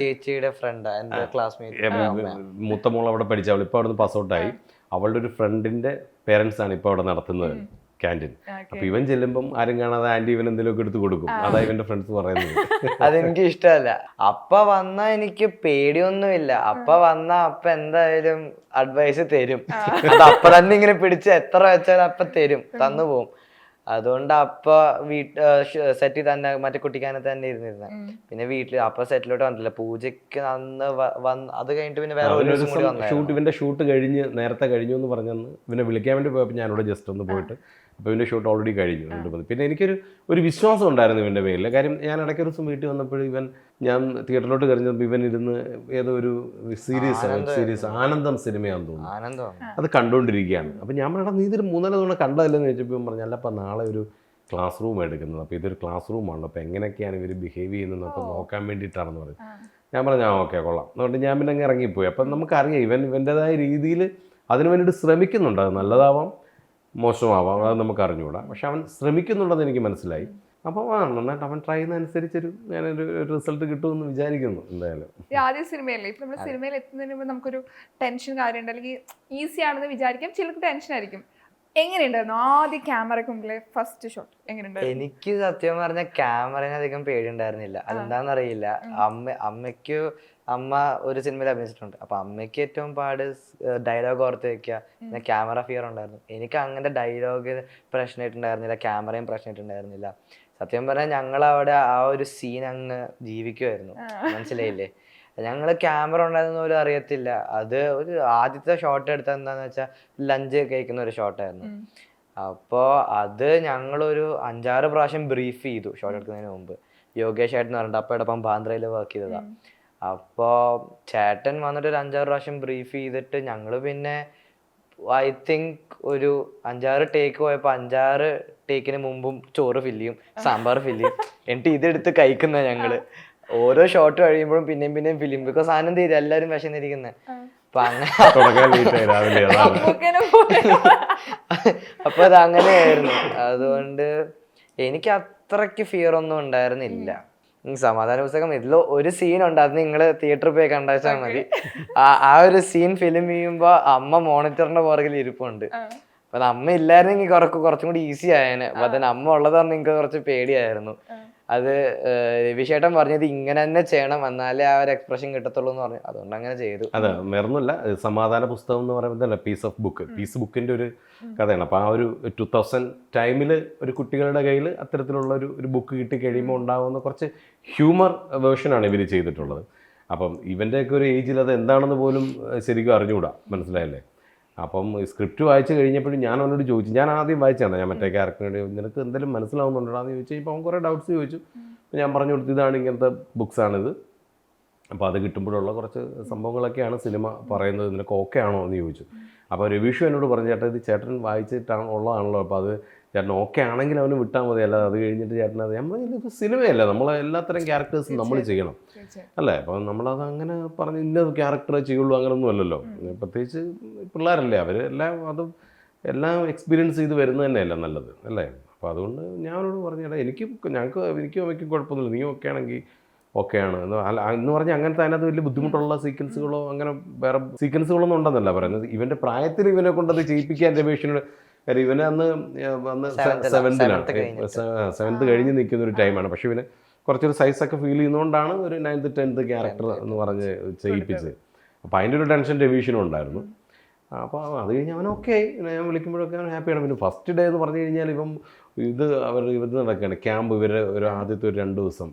ചേച്ചിയുടെ ഫ്രണ്ടാ, എന്റെ ക്ലാസ്മേറ്റ്, മൂത്ത മോൾ അവിടെ പഠിച്ച, അവൾ ഇപ്പൊ അവിടെ നിന്ന് പാസ് ഔട്ടായി. അവളുടെ ഒരു ഫ്രണ്ടിന്റെ പേരൻസ് ആണ് ഇപ്പൊ അവിടെ നടത്തുന്നത് ക്യാൻറ്റീൻ. അപ്പൊ ഇവൻ ചെല്ലുമ്പം ആരും കാണാതെ ആന്റി ഇവൻ എന്തെങ്കിലുമൊക്കെ എടുത്ത് കൊടുക്കും. അതാ ഇവന്റെ ഫ്രണ്ട്സ് പറയുന്നത്. അതെനിക്ക് ഇഷ്ടമല്ല. അപ്പ വന്നാ എനിക്ക് പേടിയൊന്നുമില്ല. അപ്പ വന്നാ അപ്പ എന്തായാലും അഡ്വൈസ് തരും. അത് അപ്പ തന്നെ ഇങ്ങനെ പിടിച്ച് എത്ര വെച്ചാലും അപ്പ തരും, തന്നു പോവും. അതുകൊണ്ട് അപ്പ സെറ്റിൽ തന്നെ മറ്റേ കുട്ടിക്കാനത്ത് തന്നെ ഇരുന്നിരുന്ന. പിന്നെ വീട്ടില് അപ്പ സെറ്റിലോട്ട് വന്നില്ല. പൂജയ്ക്ക് അന്ന് അത് കഴിഞ്ഞിട്ട് പിന്നെ വേറെ ഷൂട്ട്, ഇവന്റെ ഷൂട്ട് നേരത്തെ കഴിഞ്ഞു എന്ന് പറഞ്ഞന്ന് ഇവനെ വിളിക്കാൻ വേണ്ടി പോയപ്പോൾ ഞാനിവിടെ ജസ്റ്റ് ഒന്ന് പോയിട്ട് അപ്പോൾ ഇവൻ്റെ ഷൂട്ട് ഓൾറെഡി കഴിഞ്ഞു. പിന്നെ എനിക്കൊരു വിശ്വാസം ഉണ്ടായിരുന്നു ഇവൻ്റെ പേരിൽ. കാര്യം ഞാൻ ഇടയ്ക്ക് ഒരു ദിവസം വീട്ടിൽ വന്നപ്പോൾ ഞാൻ തിയേറ്ററിലോട്ട് കഴിഞ്ഞപ്പോൾ ഇവൻ ഇരുന്ന് ഏതോ ഒരു സീരീസ് ആനന്ദം സിനിമയാണെന്ന് തോന്നുന്നു, അത് കണ്ടുകൊണ്ടിരിക്കുകയാണ്. അപ്പോൾ ഞാൻ പറഞ്ഞാൽ നീ ഇതൊരു 3-4 തവണ കണ്ടതല്ലെന്ന് ചോദിച്ചപ്പോൾ പറഞ്ഞു, അല്ലപ്പോൾ നാളെ ഒരു ക്ലാസ് റൂം എടുക്കുന്നത്, അപ്പോൾ ഇതൊരു ക്ലാസ് റൂമാണ്, അപ്പോൾ എങ്ങനെയൊക്കെയാണ് ഇവർ ബിഹേവ് ചെയ്യുന്നതെന്നൊക്കെ നോക്കാൻ വേണ്ടിയിട്ടാണെന്ന് പറയും. ഞാൻ പറഞ്ഞു ഓക്കെ കൊള്ളാം അതുകൊണ്ട് ഞാൻ പിന്നെ അങ്ങ് ഇറങ്ങിപ്പോയി. അപ്പം നമുക്കറിയാം ഇവൻ്റെതായ രീതിയിൽ അതിന് വേണ്ടിയിട്ട് ശ്രമിക്കുന്നുണ്ട്. അത് നല്ലതാവാം മോശമാവാം, അത് നമുക്ക് അറിഞ്ഞുകൂടാ. പക്ഷെ അവൻ ശ്രമിക്കുന്നുണ്ടെന്ന് എനിക്ക് മനസ്സിലായി. അപ്പോൾ നന്നായിട്ട് അവൻ ട്രൈ ചെയ്യുന്നതനുസരിച്ചൊരു ഞാനൊരു റിസൾട്ട് കിട്ടുമെന്ന് വിചാരിക്കുന്നു എന്തായാലും. ഈ ആദ്യ സിനിമയല്ലേ, ഇപ്പം നമ്മൾ സിനിമയിൽ എത്തുന്നതിന് മുമ്പ് നമുക്കൊരു ടെൻഷൻ കാര്യമുണ്ട്, അല്ലെങ്കിൽ ഈസി ആണെന്ന് വിചാരിക്കാം, ചിലർക്ക് ടെൻഷൻ ആയിരിക്കും. എങ്ങനെയുണ്ടായിരുന്നു ആദ്യ ക്യാമറയ്ക്ക് മുമ്പിലെ ഫസ്റ്റ് ഷോട്ട്? എങ്ങനെയുണ്ടായിരുന്നു? എനിക്ക് സത്യം പറഞ്ഞ ക്യാമറനെ അധികം പേടിയുണ്ടായിരുന്നില്ല. അതെന്താണെന്നറിയില്ല. അമ്മ ഒരു സിനിമയിൽ അഭിനയിച്ചിട്ടുണ്ട്. അപ്പൊ അമ്മയ്ക്ക് ഏറ്റവും പാട് ഡയലോഗ് ഓർത്ത് വെക്കുക, പിന്നെ ക്യാമറ ഫിയർ ഉണ്ടായിരുന്നു. എനിക്ക് അങ്ങനെ ഡയലോഗ് പ്രശ്നമായിട്ടുണ്ടായിരുന്നില്ല, ക്യാമറയും പ്രശ്നമായിട്ടുണ്ടായിരുന്നില്ല. സത്യം പറഞ്ഞാൽ ഞങ്ങൾ അവിടെ ആ ഒരു സീൻ അങ്ങ് ജീവിക്കുമായിരുന്നു. മനസ്സിലായില്ലേ? ഞങ്ങള് ക്യാമറ ഉണ്ടായിരുന്ന പോലും അറിയത്തില്ല. അത് ഒരു ആദ്യത്തെ ഷോട്ട് എടുത്തത് എന്താന്ന് വെച്ചാൽ ലഞ്ച് കഴിക്കുന്ന ഒരു ഷോട്ടായിരുന്നു. അപ്പോൾ അത് ഞങ്ങളൊരു 5-6 പ്രാവശ്യം ബ്രീഫ് ചെയ്തു ഷോട്ട് എടുക്കുന്നതിന് മുമ്പ്. യോഗേഷ് ചേട്ടൻ പറഞ്ഞിട്ട് അപ്പോഴപ്പം ബാന്ദ്രയിൽ വർക്ക് ചെയ്തതാ. അപ്പോൾ ചേട്ടൻ വന്നിട്ട് ഒരു 5-6 പ്രാവശ്യം ബ്രീഫ് ചെയ്തിട്ട് ഞങ്ങൾ പിന്നെ ഐ തിങ്ക് ഒരു 5-6 ടേക്ക് പോയപ്പോൾ 5-6 ടേക്കിന് മുമ്പും ചോറ് ഫില്ല് ചെയ്യും, സാമ്പാർ ഫില്ല് ചെയ്യും, എന്നിട്ട് ഇതെടുത്ത് കഴിക്കുന്ന ഞങ്ങള്. ഓരോ ഷോട്ട് കഴിയുമ്പോഴും പിന്നെയും ഫിലിം, ബിക്കോസ് ആനന്ദ് ചെയ്ത് എല്ലാവരും വിശന്നിരിക്കുന്നത്. അപ്പൊ അപ്പൊ അത് അങ്ങനെയായിരുന്നു. അതുകൊണ്ട് എനിക്ക് അത്രയ്ക്ക് ഫിയർ ഒന്നും ഉണ്ടായിരുന്നില്ല. സമാധാന പുസ്തകം ഇതിൽ ഒരു സീൻ ഉണ്ട്, അത് നിങ്ങൾ തിയേറ്ററിൽ പോയി കണ്ടാച്ചാൽ മതി. ആ ഒരു സീൻ ഫിലിം ചെയ്യുമ്പോ അമ്മ മോണിറ്ററിന്റെ പുറകിൽ ഇരിപ്പുണ്ട്. അപ്പൊ അമ്മ ഇല്ലായിരുന്നെങ്കിൽ കുറച്ചും കൂടി ഈസി ആയേനെ. അപ്പൊ അതിന് അമ്മ ഉള്ളതാണ് എനിക്ക് കുറച്ച് പേടിയായിരുന്നു. അത് രവിശേട്ടൻ പറഞ്ഞത് ഇങ്ങനെ തന്നെ ചെയ്യണം, എന്നാലേ ആ ഒരു എക്സ്പ്രഷൻ കിട്ടത്തുള്ളൂ എന്ന് പറഞ്ഞു. അതുകൊണ്ട് അങ്ങനെ ചെയ്തു. അതെ, വേറൊന്നുമില്ല. സമാധാന പുസ്തകം എന്ന് പറയുമ്പോൾ പീസ് ബുക്കിന്റെ ഒരു കഥയാണ്. അപ്പോൾ ആ ഒരു 2000 ടൈമിൽ ഒരു കുട്ടികളുടെ കയ്യിൽ അത്തരത്തിലുള്ള ഒരു ബുക്ക് കിട്ടി കഴിയുമ്പോൾ ഉണ്ടാകുന്ന കുറച്ച് ഹ്യൂമർ വേർഷനാണ് ഇവർ ചെയ്തിട്ടുള്ളത്. അപ്പം ഇവൻ്റെയൊക്കെ ഒരു ഏജിൽ അത് എന്താണെന്ന് പോലും ശരിക്കും അറിഞ്ഞുകൂടാ. മനസ്സിലായല്ലേ? അപ്പം സ്ക്രിപ്റ്റ് വായിച്ച് കഴിഞ്ഞപ്പോഴും ഞാൻ അവനോട് ചോദിച്ചു, ഞാൻ ആദ്യം വായിച്ചാണ്, ഞാൻ മറ്റേ ക്യാരക്ടറിനോട് നിനക്ക് എന്തെങ്കിലും മനസ്സിലാവുന്നുണ്ടോ ചോദിച്ചു. ഇപ്പോൾ അവൻ കുറേ ഡൗട്ട്സ് ചോദിച്ചു. ഞാൻ പറഞ്ഞു കൊടുത്തു ഇതാണ് ഇങ്ങനത്തെ ബുക്സാണിത്, അപ്പോൾ അത് കിട്ടുമ്പോഴുള്ള കുറച്ച് സംഭവങ്ങളൊക്കെയാണ് സിനിമ പറയുന്നത്, നിനക്ക് ഓക്കെ ആണോ എന്ന് ചോദിച്ചു. അപ്പോൾ രവീഷു എന്നോട് പറഞ്ഞു, ചേട്ടാ ഇത് ചേട്ടൻ വായിച്ചിട്ടാണ് ഉള്ളതാണല്ലോ, അപ്പോൾ അത് ചേട്ടൻ ഓക്കെ ആണെങ്കിൽ അവന് വിട്ടാൽ മതി, അല്ല അത് കഴിഞ്ഞിട്ട് ചേട്ടൻ അത് നമ്മൾ ഇത് സിനിമയല്ല, നമ്മൾ എല്ലാത്തരം ക്യാരക്ടേഴ്സും നമ്മൾ ചെയ്യണം അല്ലേ? അപ്പം നമ്മളത് അങ്ങനെ പറഞ്ഞ് ഇന്ന ക്യാരക്ടറേ ചെയ്യുള്ളൂ അങ്ങനെയൊന്നും അല്ലല്ലോ. പ്രത്യേകിച്ച് പിള്ളേരല്ലേ, അവർ എല്ലാം എക്സ്പീരിയൻസ് ചെയ്ത് വരുന്നത് തന്നെയല്ല നല്ലത് അല്ലേ? അപ്പോൾ അതുകൊണ്ട് ഞാൻ അവരോട് പറഞ്ഞു, ചേട്ടാ എനിക്കും അമ്മയ്ക്കും കുഴപ്പമൊന്നുമില്ല, നീ ഓക്കെ ആണെങ്കിൽ ഓക്കെയാണ് എന്ന് പറഞ്ഞാൽ അങ്ങനത്തെ അതിനകത്ത് വലിയ ബുദ്ധിമുട്ടുള്ള സീക്വൻസുകളോ അങ്ങനെ വേറെ സീക്വൻസുകളൊന്നും ഉണ്ടെന്നല്ല പറയുന്നത്. ഇവൻ്റെ പ്രായത്തിൽ ഇവനെ കൊണ്ടത് ചെയ്യിപ്പിക്കാൻ രമേഷിനോട്, കാര്യം ഇവനെ അന്ന് 7th കഴിഞ്ഞ് നിൽക്കുന്ന ഒരു ടൈമാണ്. പക്ഷെ ഇവന് കുറച്ചൊരു സൈസൊക്കെ ഫീൽ ചെയ്യുന്നതുകൊണ്ടാണ് ഒരു 9th 10th ക്യാരക്ടർ എന്ന് പറഞ്ഞ് ചെയ്യിപ്പിച്ചത്. അപ്പോൾ അതിൻ്റെ ഒരു ടെൻഷൻ രവീഷിനും ഉണ്ടായിരുന്നു. അപ്പോൾ അത് കഴിഞ്ഞ് അവൻ ഓക്കെ, ഞാൻ വിളിക്കുമ്പോഴൊക്കെ അവൻ ഹാപ്പിയാണ്. പിന്നെ ഫസ്റ്റ് ഡേ എന്ന് പറഞ്ഞു കഴിഞ്ഞാൽ ഇവർ നടക്കുകയാണ് ക്യാമ്പ്, ഇവരെ ഒരു ആദ്യത്തെ ഒരു 2 ദിവസം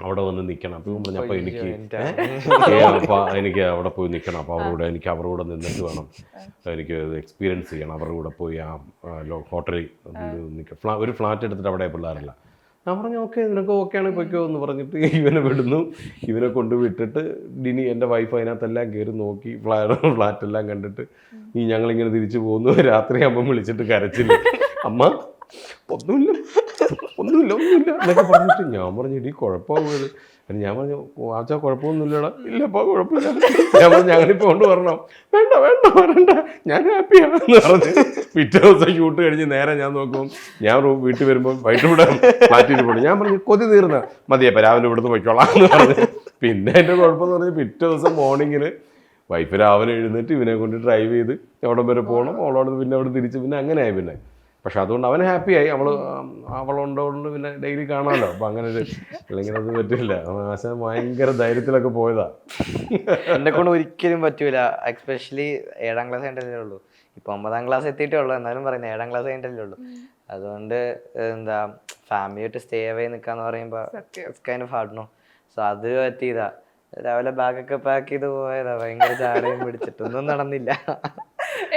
അവിടെ വന്ന് നിൽക്കണം. അപ്പോൾ പറഞ്ഞു അപ്പോൾ എനിക്ക് അവിടെ പോയി നിൽക്കണം, അപ്പോൾ എനിക്ക് അവരുടെ കൂടെ നിന്നിട്ട് വേണം എനിക്ക് എക്സ്പീരിയൻസ് ചെയ്യണം, അവരുടെ കൂടെ പോയി ആ ഹോട്ടലിൽ നിൽക്കുക. ഒരു ഫ്ലാറ്റ് എടുത്തിട്ട് അവിടെ പിള്ളേരല്ല. ഞാൻ പറഞ്ഞു ഓക്കെ നിനക്ക് ഓക്കെയാണ് പൊയ്ക്കോ എന്ന് പറഞ്ഞിട്ട് ഇവനെ വിടുന്നു. ഇവനെ കൊണ്ടുവിട്ടിട്ട് ഡിനി എൻ്റെ വൈഫ് അതിനകത്തെല്ലാം കയറി നോക്കി ഫ്ലാറ്റെല്ലാം കണ്ടിട്ട് ഞങ്ങളിങ്ങനെ തിരിച്ചു പോകുന്നു. രാത്രിയാകുമ്പം വിളിച്ചിട്ട് കരച്ചില്ല, അമ്മ ഒന്നുമില്ല എന്നൊക്കെ പറഞ്ഞിട്ട്. ഞാൻ പറഞ്ഞു ഇടീ കുഴപ്പമാകുന്നത്. ഞാൻ പറഞ്ഞു ആച്ചാ കുഴപ്പമൊന്നുമില്ലടാ. ഇല്ലപ്പാ കുഴപ്പമില്ല. ഞാൻ പറഞ്ഞു ഞങ്ങളിപ്പോൾ കൊണ്ട് വരണം. വേണ്ട ഞാൻ ഹാപ്പിയാണെന്ന് പറഞ്ഞ് പിറ്റേ ദിവസം ഷൂട്ട് കഴിഞ്ഞ് നേരെ ഞാൻ നോക്കുമ്പോൾ ഞാൻ വീട്ടിൽ വരുമ്പോൾ വൈകിട്ട് ഇവിടെ ഫ്ലാറ്റിൽ പോയി. ഞാൻ പറഞ്ഞു കൊതി തീർന്ന മതിയപ്പോൾ രാവിലെ ഇവിടുന്ന് പോയിക്കോളാം എന്ന് പറഞ്ഞു. പിന്നെ എൻ്റെ കുഴപ്പമെന്ന് പറഞ്ഞ് പിറ്റേ ദിവസം മോർണിംഗിൽ വൈഫ് രാവിലെ എഴുന്നേറ്റ് ഇവനെ കൊണ്ട് ഡ്രൈവ് ചെയ്ത് എവിടെ വരെ പോകണം, അവളോട് പിന്നെ അവിടെ തിരിച്ച് പിന്നെ അങ്ങനെയായി. പിന്നെ പക്ഷെ അതുകൊണ്ട് അവൻ ഹാപ്പിയായി. അവളുണ്ടോണ്ട് പിന്നെ ഡെയിലി കാണാമല്ലോ. അപ്പം അങ്ങനെ അല്ലെങ്കിൽ അത് പറ്റില്ല. ആശ ഭയങ്കര ധൈര്യത്തിലൊക്കെ പോയതാ. എന്നെ കൊണ്ട് ഒരിക്കലും പറ്റൂല. എസ്പെഷ്യലി 7ാം ക്ലാസ് കഴിഞ്ഞിട്ടല്ലേ ഉള്ളൂ. ഇപ്പൊ 9ാം ക്ലാസ് എത്തിയിട്ടേ ഉള്ളൂ, എന്നാലും പറയുന്നത് 7ാം ക്ലാസ് കഴിഞ്ഞിട്ടല്ലേ ഉള്ളൂ. അതുകൊണ്ട് എന്താ ഫാമിലിയായിട്ട് സ്റ്റേ അവേ നിൽക്കാന്ന് പറയുമ്പോൾ kind of hard no. So അത് പറ്റിയതാ. രാവിലെ ബാഗൊക്കെ പാക്ക് ചെയ്ത് പോയതാ. ഭയങ്കര ചാടയും പിടിച്ചിട്ടൊന്നും നടന്നില്ല.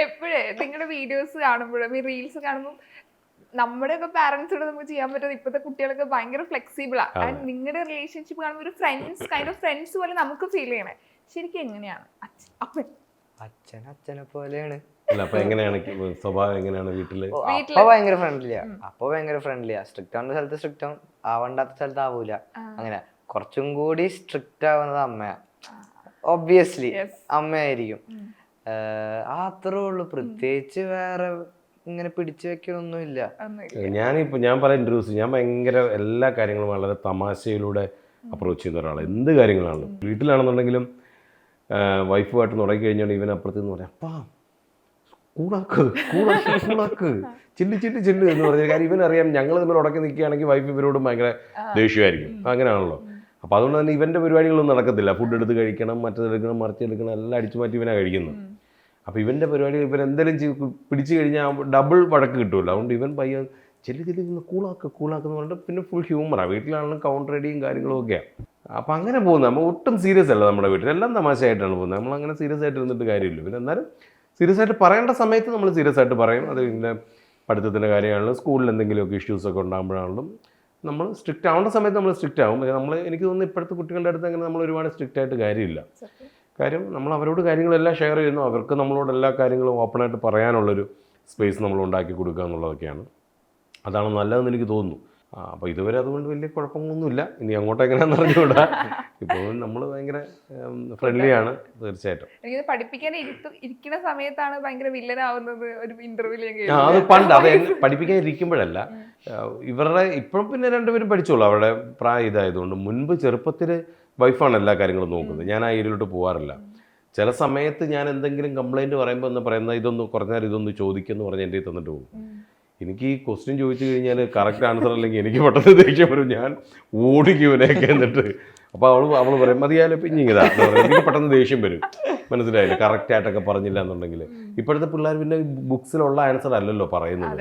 എപ്പോഴേ നിങ്ങളുടെ വീഡിയോസ് കാണുമ്പോഴും ഈ റീൽസ് കാണുമ്പോൾ നമ്മുടെയൊക്കെ പാരന്റ്സോട് നമുക്ക് ചെയ്യാൻ പറ്റുന്നത് ഇപ്പോഴത്തെ കുട്ടികളൊക്കെ ഭയങ്കര ഫ്ലെക്സിബിളാണ്. ആൻഡ് നിങ്ങളുടെ റിലേഷൻഷിപ്പ് കാണുമ്പോൾ ഒരു ഫ്രണ്ട്സ് പോലെ നമുക്ക് ഫീൽ ചെയ്യണേ. ശരിക്കും എങ്ങനെയാണ് അച്ഛനെ പോലെയാണ്. അപ്പൊ എങ്ങനെയാണ് സ്വഭാവം, എങ്ങനെയാണ് വീട്ടില്? അപ്പൊ ഭയങ്കര ഫ്രണ്ട്ലിയാ. സ്ട്രിക്റ്റ് ആവുന്ന സ്ഥലത്ത് സ്ട്രിക്റ്റ് ആവും, ആവണ്ടാത്ത സ്ഥലത്ത് ആവൂല. അങ്ങനെ കുറച്ചും കൂടി സ്ട്രിക്റ്റ് ആവുന്നത് അമ്മയാ, ഒബ്വിയസ്ലി Yes. അമ്മയായിരിക്കും. അത്രേ ഉള്ളൂ, പ്രത്യേകിച്ച് വേറെ ഇങ്ങനെ പിടിച്ചു വെക്കണമൊന്നുമില്ല. ഞാൻ പറയാം ഇൻട്രൊഡ്യൂസ്, ഞാൻ ഭയങ്കര എല്ലാ കാര്യങ്ങളും വളരെ തമാശയിലൂടെ അപ്രോച്ച് ചെയ്യുന്ന ഒരാളാണ്. എന്ത് കാര്യങ്ങളാണ് വീട്ടിലാണെന്നുണ്ടെങ്കിലും വൈഫുമായിട്ട് തുടങ്ങി കഴിഞ്ഞാൽ ഇവൻ അപ്പുറത്ത് നിന്ന് പറയാം, അപ്പാ കൂടാക്ക് ചില്ല് എന്ന് പറഞ്ഞ കാര്യം ഇവനറിയാം. ഞങ്ങൾ തമ്മിൽ ഉടക്കി നിൽക്കുകയാണെങ്കിൽ വൈഫ് ഇവരോടും ഭയങ്കര ദേഷ്യമായിരിക്കും. അങ്ങനെയാണല്ലോ. അപ്പോൾ അതുകൊണ്ട് തന്നെ ഇവൻ്റെ പരിപാടികളൊന്നും നടക്കത്തില്ല. ഫുഡ് എടുത്ത് കഴിക്കണം, മറ്റെടുക്കണം, മറിച്ചെടുക്കണം, എല്ലാം അടിച്ചു മാറ്റി ഇവനാണ് കഴിക്കുന്നത്. അപ്പോൾ ഇവൻ്റെ പരിപാടി ഇവൻ എന്തെങ്കിലും പിടിച്ചു കഴിഞ്ഞാൽ ഡബിൾ വഴക്ക് കിട്ടുമല്ലോ. അതുകൊണ്ട് ഇവൻ പയ്യൻ ചെല്ല് കൂളാക്കെന്ന് പറഞ്ഞിട്ട് പിന്നെ ഫുൾ ഹ്യൂമറാണ്. വീട്ടിലാണെങ്കിലും കൗണ്ടർ അടിയും കാര്യങ്ങളും ഒക്കെയാണ്. അപ്പോൾ അങ്ങനെ പോകുന്നത് നമ്മൾ ഒട്ടും സീരിയസ് അല്ല. നമ്മുടെ വീട്ടിൽ എല്ലാം തമാശയായിട്ടാണ് പോകുന്നത്. നമ്മളങ്ങനെ സീരിയസ് ആയിട്ട് ഇരുന്നിട്ട് കാര്യമില്ല. പിന്നെ എന്നാലും സീരിയസ് ആയിട്ട് പറയേണ്ട സമയത്ത് നമ്മൾ സീരിയസ് ആയിട്ട് പറയും. അത് പിന്നെ പഠിത്തത്തിൻ്റെ കാര്യമാണെങ്കിലും സ്കൂളിൽ എന്തെങ്കിലുമൊക്കെ ഇഷ്യൂസൊക്കെ ഉണ്ടാകുമ്പോഴാണെങ്കിലും നമ്മൾ സ്ട്രിക്റ്റ് ആവേണ്ട സമയത്ത് നമ്മൾ സ്ട്രിക്റ്റ് ആവും. എനിക്ക് തോന്നുന്നു ഇപ്പോഴത്തെ കുട്ടികളുടെ അടുത്ത് അങ്ങനെ നമ്മൾ ഒരുപാട് സ്ട്രിക്റ്റ് ആയിട്ട് കാര്യമില്ല. കാര്യം നമ്മൾ അവരോട് കാര്യങ്ങളെല്ലാം ഷെയർ ചെയ്യുന്നു. അവർക്ക് നമ്മളോട് എല്ലാ കാര്യങ്ങളും ഓപ്പണായിട്ട് പറയാനുള്ളൊരു സ്പേസ് നമ്മൾ ഉണ്ടാക്കി കൊടുക്കുക എന്നുള്ളതൊക്കെയാണ്. അതാണ് നല്ലതെന്ന് എനിക്ക് തോന്നുന്നു. അപ്പോൾ ഇതുവരെ അതുകൊണ്ട് വലിയ കുഴപ്പങ്ങളൊന്നുമില്ല. ഇനി അങ്ങോട്ട് എങ്ങനെയാണെന്ന് അറിഞ്ഞുകൂടാ. ഇപ്പോൾ നമ്മൾ ഭയങ്കര ഫ്രണ്ട്ലിയാണ് തീർച്ചയായിട്ടും. എനിക്ക് പഠിപ്പിക്കാൻ ഇരിക്കുന്ന സമയത്താണ് ഭയങ്കര വില്ലനാവുന്നത് ഒരു ഇന്റർവ്യൂവിൽ. അത് പണ്ട് അത് പഠിപ്പിക്കാൻ ഇരിക്കുമ്പോഴല്ല. ഇവരുടെ ഇപ്പം പിന്നെ രണ്ടുപേരും പഠിച്ചോളൂ. അവരുടെ പ്രായം ഇതായതുകൊണ്ട്. മുൻപ് ചെറുപ്പത്തിൽ വൈഫാണ് എല്ലാ കാര്യങ്ങളും നോക്കുന്നത്. ഞാൻ ആ ഏരിയയിലോട്ട് പോകാറില്ല. ചില സമയത്ത് ഞാൻ എന്തെങ്കിലും കംപ്ലൈൻറ്റ് പറയുമ്പോൾ എന്ന് പറയുന്നത് ഇതൊന്ന് കുറഞ്ഞാൽ ഇതൊന്ന് ചോദിക്കുമെന്ന് പറഞ്ഞ് എൻ്റെ തന്നിട്ട് പോകും. എനിക്ക് ഈ ക്വസ്റ്റ്യൻ ചോദിച്ചു കഴിഞ്ഞാൽ കറക്റ്റ് ആൻസർ അല്ലെങ്കിൽ എനിക്ക് പെട്ടെന്ന് ദേഷ്യം വരും. ഞാൻ ഓടിക്കും ഇവനെയൊക്കെ എന്നിട്ട്. അപ്പോൾ അവൾ പറയും മതിയായാലും പിന്നെ ഇതാ എനിക്ക് പെട്ടെന്ന് ദേഷ്യം വരും. മനസ്സിലായില്ലേ? കറക്റ്റായിട്ടൊക്കെ പറഞ്ഞില്ല എന്നുണ്ടെങ്കിൽ. ഇപ്പോഴത്തെ പിള്ളേർ പിന്നെ ബുക്സിലുള്ള ആൻസർ അല്ലല്ലോ പറയുന്നത്.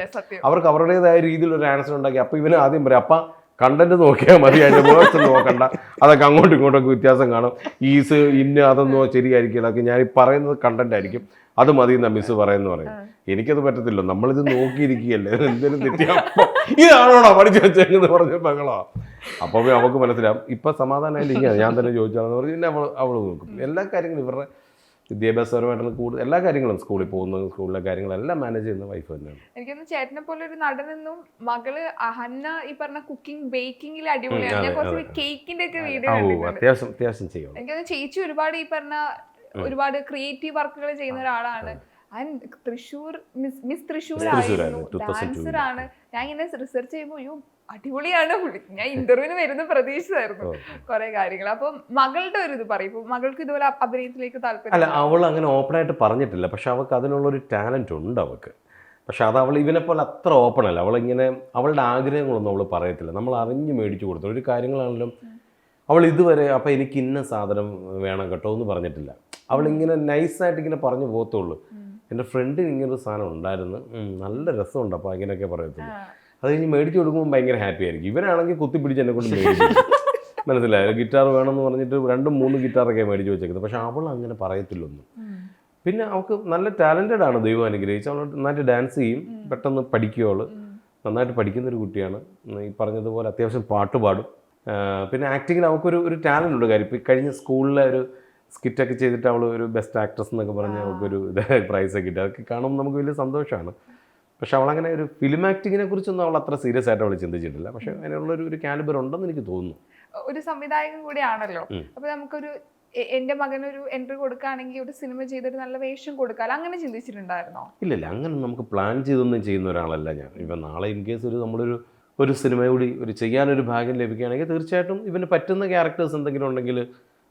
അവർക്ക് അവരുടേതായ രീതിയിൽ ഒരു ആൻസർ ഉണ്ടാക്കി. അപ്പോൾ ഇവന് ആദ്യം പറയും അപ്പം കണ്ടന്റ് നോക്കിയാൽ മതി, അതിൻ്റെ വേർഡ്സ് നോക്കണ്ട, അതൊക്കെ അങ്ങോട്ടും ഇങ്ങോട്ടൊക്കെ വ്യത്യാസം കാണും. ഈസ് ഇന്ന് അതൊന്നും ശരിയായിരിക്കില്ല, അതൊക്കെ ഞാൻ ഈ പറയുന്നത് കണ്ടന്റ് ആയിരിക്കും, അത് മതി എന്നാ മിസ് പറയുന്നു പറയും. എനിക്കത് പറ്റത്തില്ല. നമ്മളിത് നോക്കിയിരിക്കുകയല്ലേ, എന്തെങ്കിലും തെറ്റിയാ ഇതാണോടാ പഠിച്ചു വെച്ചെന്ന് പറഞ്ഞ ബഹളാ. അപ്പോൾ നമുക്ക് മനസ്സിലാവും ഇപ്പം സമാധാനമായിട്ട് ഇങ്ങനെ ഞാൻ തന്നെ ചോദിച്ചാണെന്ന് പറഞ്ഞ് പിന്നെ അവൾ നോക്കും. എല്ലാ കാര്യങ്ങളും ഇവരുടെ വിദ്യാഭ്യാസപരമായിട്ടുള്ള കൂടുതൽ എല്ലാ കാര്യങ്ങളും സ്കൂളിൽ പോകുന്ന സ്കൂളിലെ കാര്യങ്ങളെല്ലാം മാനേജ് ചെയ്യുന്ന വൈഫ് തന്നെയാണ്. എനിക്കൊന്ന് ചേട്ടനെ പോലെ ഒരു നടനെന്നും മകള് ഹന്ന ഈ പറഞ്ഞ കുക്കിംഗ് ബേക്കിംഗിൽ അടിപൊളിയാണ്. ഞാൻ കുറച്ച് കേക്കിന്റെ ഒക്കെ വീഡിയോ അത്യാവശ്യം ചെയ്യണം. എനിക്കൊന്ന് ചേച്ചി ഒരുപാട് ഈ പറഞ്ഞ ഒരുപാട് ക്രിയേറ്റീവ് വർക്കുകൾ ചെയ്യുന്ന ഒരാളാണ്. തൃശ്ശൂർ മിസ് തൃശ്ശൂർ ആയിരുന്നു, ഡാൻസറാണ്. ഞാൻ ഇങ്ങനെ റിസർച്ച് ചെയ്യുമ്പോൾ അയ്യോ അടിപൊളിയാണ് പുള്ളി. ഞാൻ ഇന്റർവ്യൂവിന് വരുന്ന പ്രതീക്ഷിച്ചായിരുന്നു കുറെ കാര്യങ്ങൾ. അപ്പൊ മകളുടെ ഒരു ഇത് പറയും, ഇപ്പൊ മകൾക്ക് ഇതുപോലെ അഭിനയത്തിലേക്ക് താല്പര്യം. അല്ല, അവൾ അങ്ങനെ ഓപ്പണായിട്ട് പറഞ്ഞിട്ടില്ല. പക്ഷെ അവൾക്ക് അതിനുള്ളൊരു ടാലന്റ് ഉണ്ട് അവൾക്ക്. പക്ഷെ അത് അവൾ ഇവനെ പോലെ അത്ര ഓപ്പൺ അല്ല. അവളിങ്ങനെ അവളുടെ ആഗ്രഹങ്ങളൊന്നും അവൾ പറയത്തില്ല. നമ്മൾ അറിഞ്ഞ് മേടിച്ചു കൊടുത്തു ഒരു കാര്യങ്ങളാണെങ്കിലും അവൾ ഇതുവരെ അപ്പം എനിക്ക് ഇന്ന സാധനം വേണം കേട്ടോ എന്ന് പറഞ്ഞിട്ടില്ല. അവളിങ്ങനെ നൈസായിട്ട് ഇങ്ങനെ പറഞ്ഞു പോകത്തുള്ളൂ. എൻ്റെ ഫ്രണ്ടിന് ഇങ്ങനൊരു സാധനം ഉണ്ടായിരുന്നു, നല്ല രസമുണ്ട്, അപ്പോൾ അങ്ങനെയൊക്കെ പറയത്തുള്ളൂ. അത് കഴിഞ്ഞ് മേടിച്ച് കൊടുക്കുമ്പോൾ ഭയങ്കര ഹാപ്പി ആയിരിക്കും. ഇവനാണെങ്കിൽ കുത്തിപ്പിടിച്ച് എന്നെ കൊണ്ട് മേടിച്ചു. മനസ്സിലായോ? ഗിറ്റാർ വേണമെന്ന് പറഞ്ഞിട്ട് 2-3 ഗിറ്റാറൊക്കെ മേടിച്ച് വെച്ചേക്കുന്നത്. പക്ഷെ അവൾ അങ്ങനെ പറയത്തില്ലൊന്നും. പിന്നെ അവൾക്ക് നല്ല ടാലൻറ്റഡ് ആണ്, ദൈവം അനുഗ്രഹിച്ച്. അവൾ നന്നായിട്ട് ഡാൻസ് ചെയ്യും, പെട്ടെന്ന് പഠിക്കും. അവൾ നന്നായിട്ട് പഠിക്കുന്നൊരു കുട്ടിയാണ്. ഈ പറഞ്ഞതുപോലെ അത്യാവശ്യം പാട്ട് പാടും. പിന്നെ ആക്ടിങ്ങിൽ അവൾക്കൊരു ടാലൻ്റ് ഉണ്ട്. കാര്യം ഇപ്പം കഴിഞ്ഞ സ്കൂളിലെ ഒരു സ്കിറ്റൊക്കെ ചെയ്തിട്ട് അവൾ ഒരു ബെസ്റ്റ് ആക്ട്രസ് എന്നൊക്കെ പറഞ്ഞ് അവൾക്കൊരു പ്രൈസൊക്കെ കിട്ടി. അതൊക്കെ കാണുമ്പോൾ നമുക്ക് വലിയ സന്തോഷമാണ്. പക്ഷെ അവളങ്ങനെ ഒരു ഫിലിം ആക്ടിങ്ങിനെ കുറിച്ചൊന്നും അവൾ അത്ര സീരിയസ് ആയിട്ട് അവൾ ചിന്തിച്ചിട്ടില്ല. പക്ഷെ അതിനുള്ളൊരു കാലിബർ ഉണ്ടെന്ന് എനിക്ക് തോന്നുന്നു. ഒരു സംവിധായകൻ കൂടിയാണല്ലോ. അപ്പോൾ നമുക്കൊരു എൻ്റെ മകനൊരു എൻട്രി കൊടുക്കുകയാണെങ്കിൽ ഒരു സിനിമ ചെയ്തൊരു നല്ല വേഷം കൊടുക്കാം, അങ്ങനെ ചിന്തിച്ചിട്ടുണ്ടായിരുന്നോ? ഇല്ല, അങ്ങനെ നമുക്ക് പ്ലാൻ ചെയ്തൊന്നും ചെയ്യുന്ന ഒരാളല്ല ഞാൻ. ഇപ്പം നാളെ ഇൻ കേസ് നമ്മളൊരു സിനിമ കൂടി ചെയ്യാനൊരു ഭാഗ്യം ലഭിക്കുകയാണെങ്കിൽ തീർച്ചയായിട്ടും ഇവന് പറ്റുന്ന ക്യാരക്ടേഴ്സ് എന്തെങ്കിലും ഉണ്ടെങ്കിൽ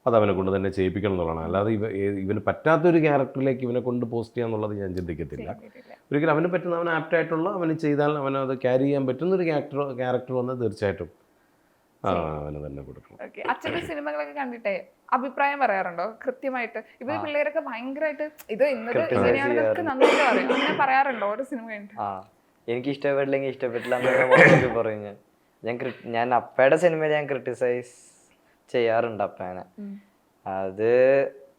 അത് അവനെ കൊണ്ട് തന്നെ ചെയ്യിപ്പിക്കണം എന്നുള്ളതാണ്. അല്ലാതെ ഇവന് പറ്റാത്തൊരു ക്യാരക്ടറിലേക്ക് ഇവനെ കൊണ്ട് പോസ്റ്റ് ചെയ്യുക എന്നുള്ളത് ഞാൻ ചിന്തിക്കത്തില്ല. ഒരിക്കലും അവന് പറ്റുന്ന അവന് ആപ്റ്റായിട്ടുള്ള അവന് ചെയ്താൽ അവനത് ക്യാരി ചെയ്യാൻ പറ്റുന്നൊരു ക്യാരക്ടർ വന്നാൽ തീർച്ചയായിട്ടും അവന് തന്നെ കൊടുക്കണം. അച്ഛൻ്റെ സിനിമകളൊക്കെ കണ്ടിട്ടേ അഭിപ്രായം പറയാറുണ്ടോ കൃത്യമായിട്ട്? ഇവർ പിള്ളേരൊക്കെ ഭയങ്കരമായിട്ട് ഇത് ഇന്നത് ഇങ്ങനെയാണെന്നൊക്കെ നന്നായിട്ട് പറയും. അങ്ങനെ പറയാറുണ്ടോ ഓരോ സിനിമ കണ്ടിട്ട്? എനിക്ക് ഇഷ്ടപ്പെട്ടില്ലെങ്കിൽ ഇഷ്ടപ്പെട്ടില്ല എന്നൊക്കെ പറയും. ഞാൻ അപ്പയുടെ സിനിമ ഞാൻ ക്രിട്ടിസൈസ് ചെയ്യാറുണ്ട് അപ്പേനെ. അത്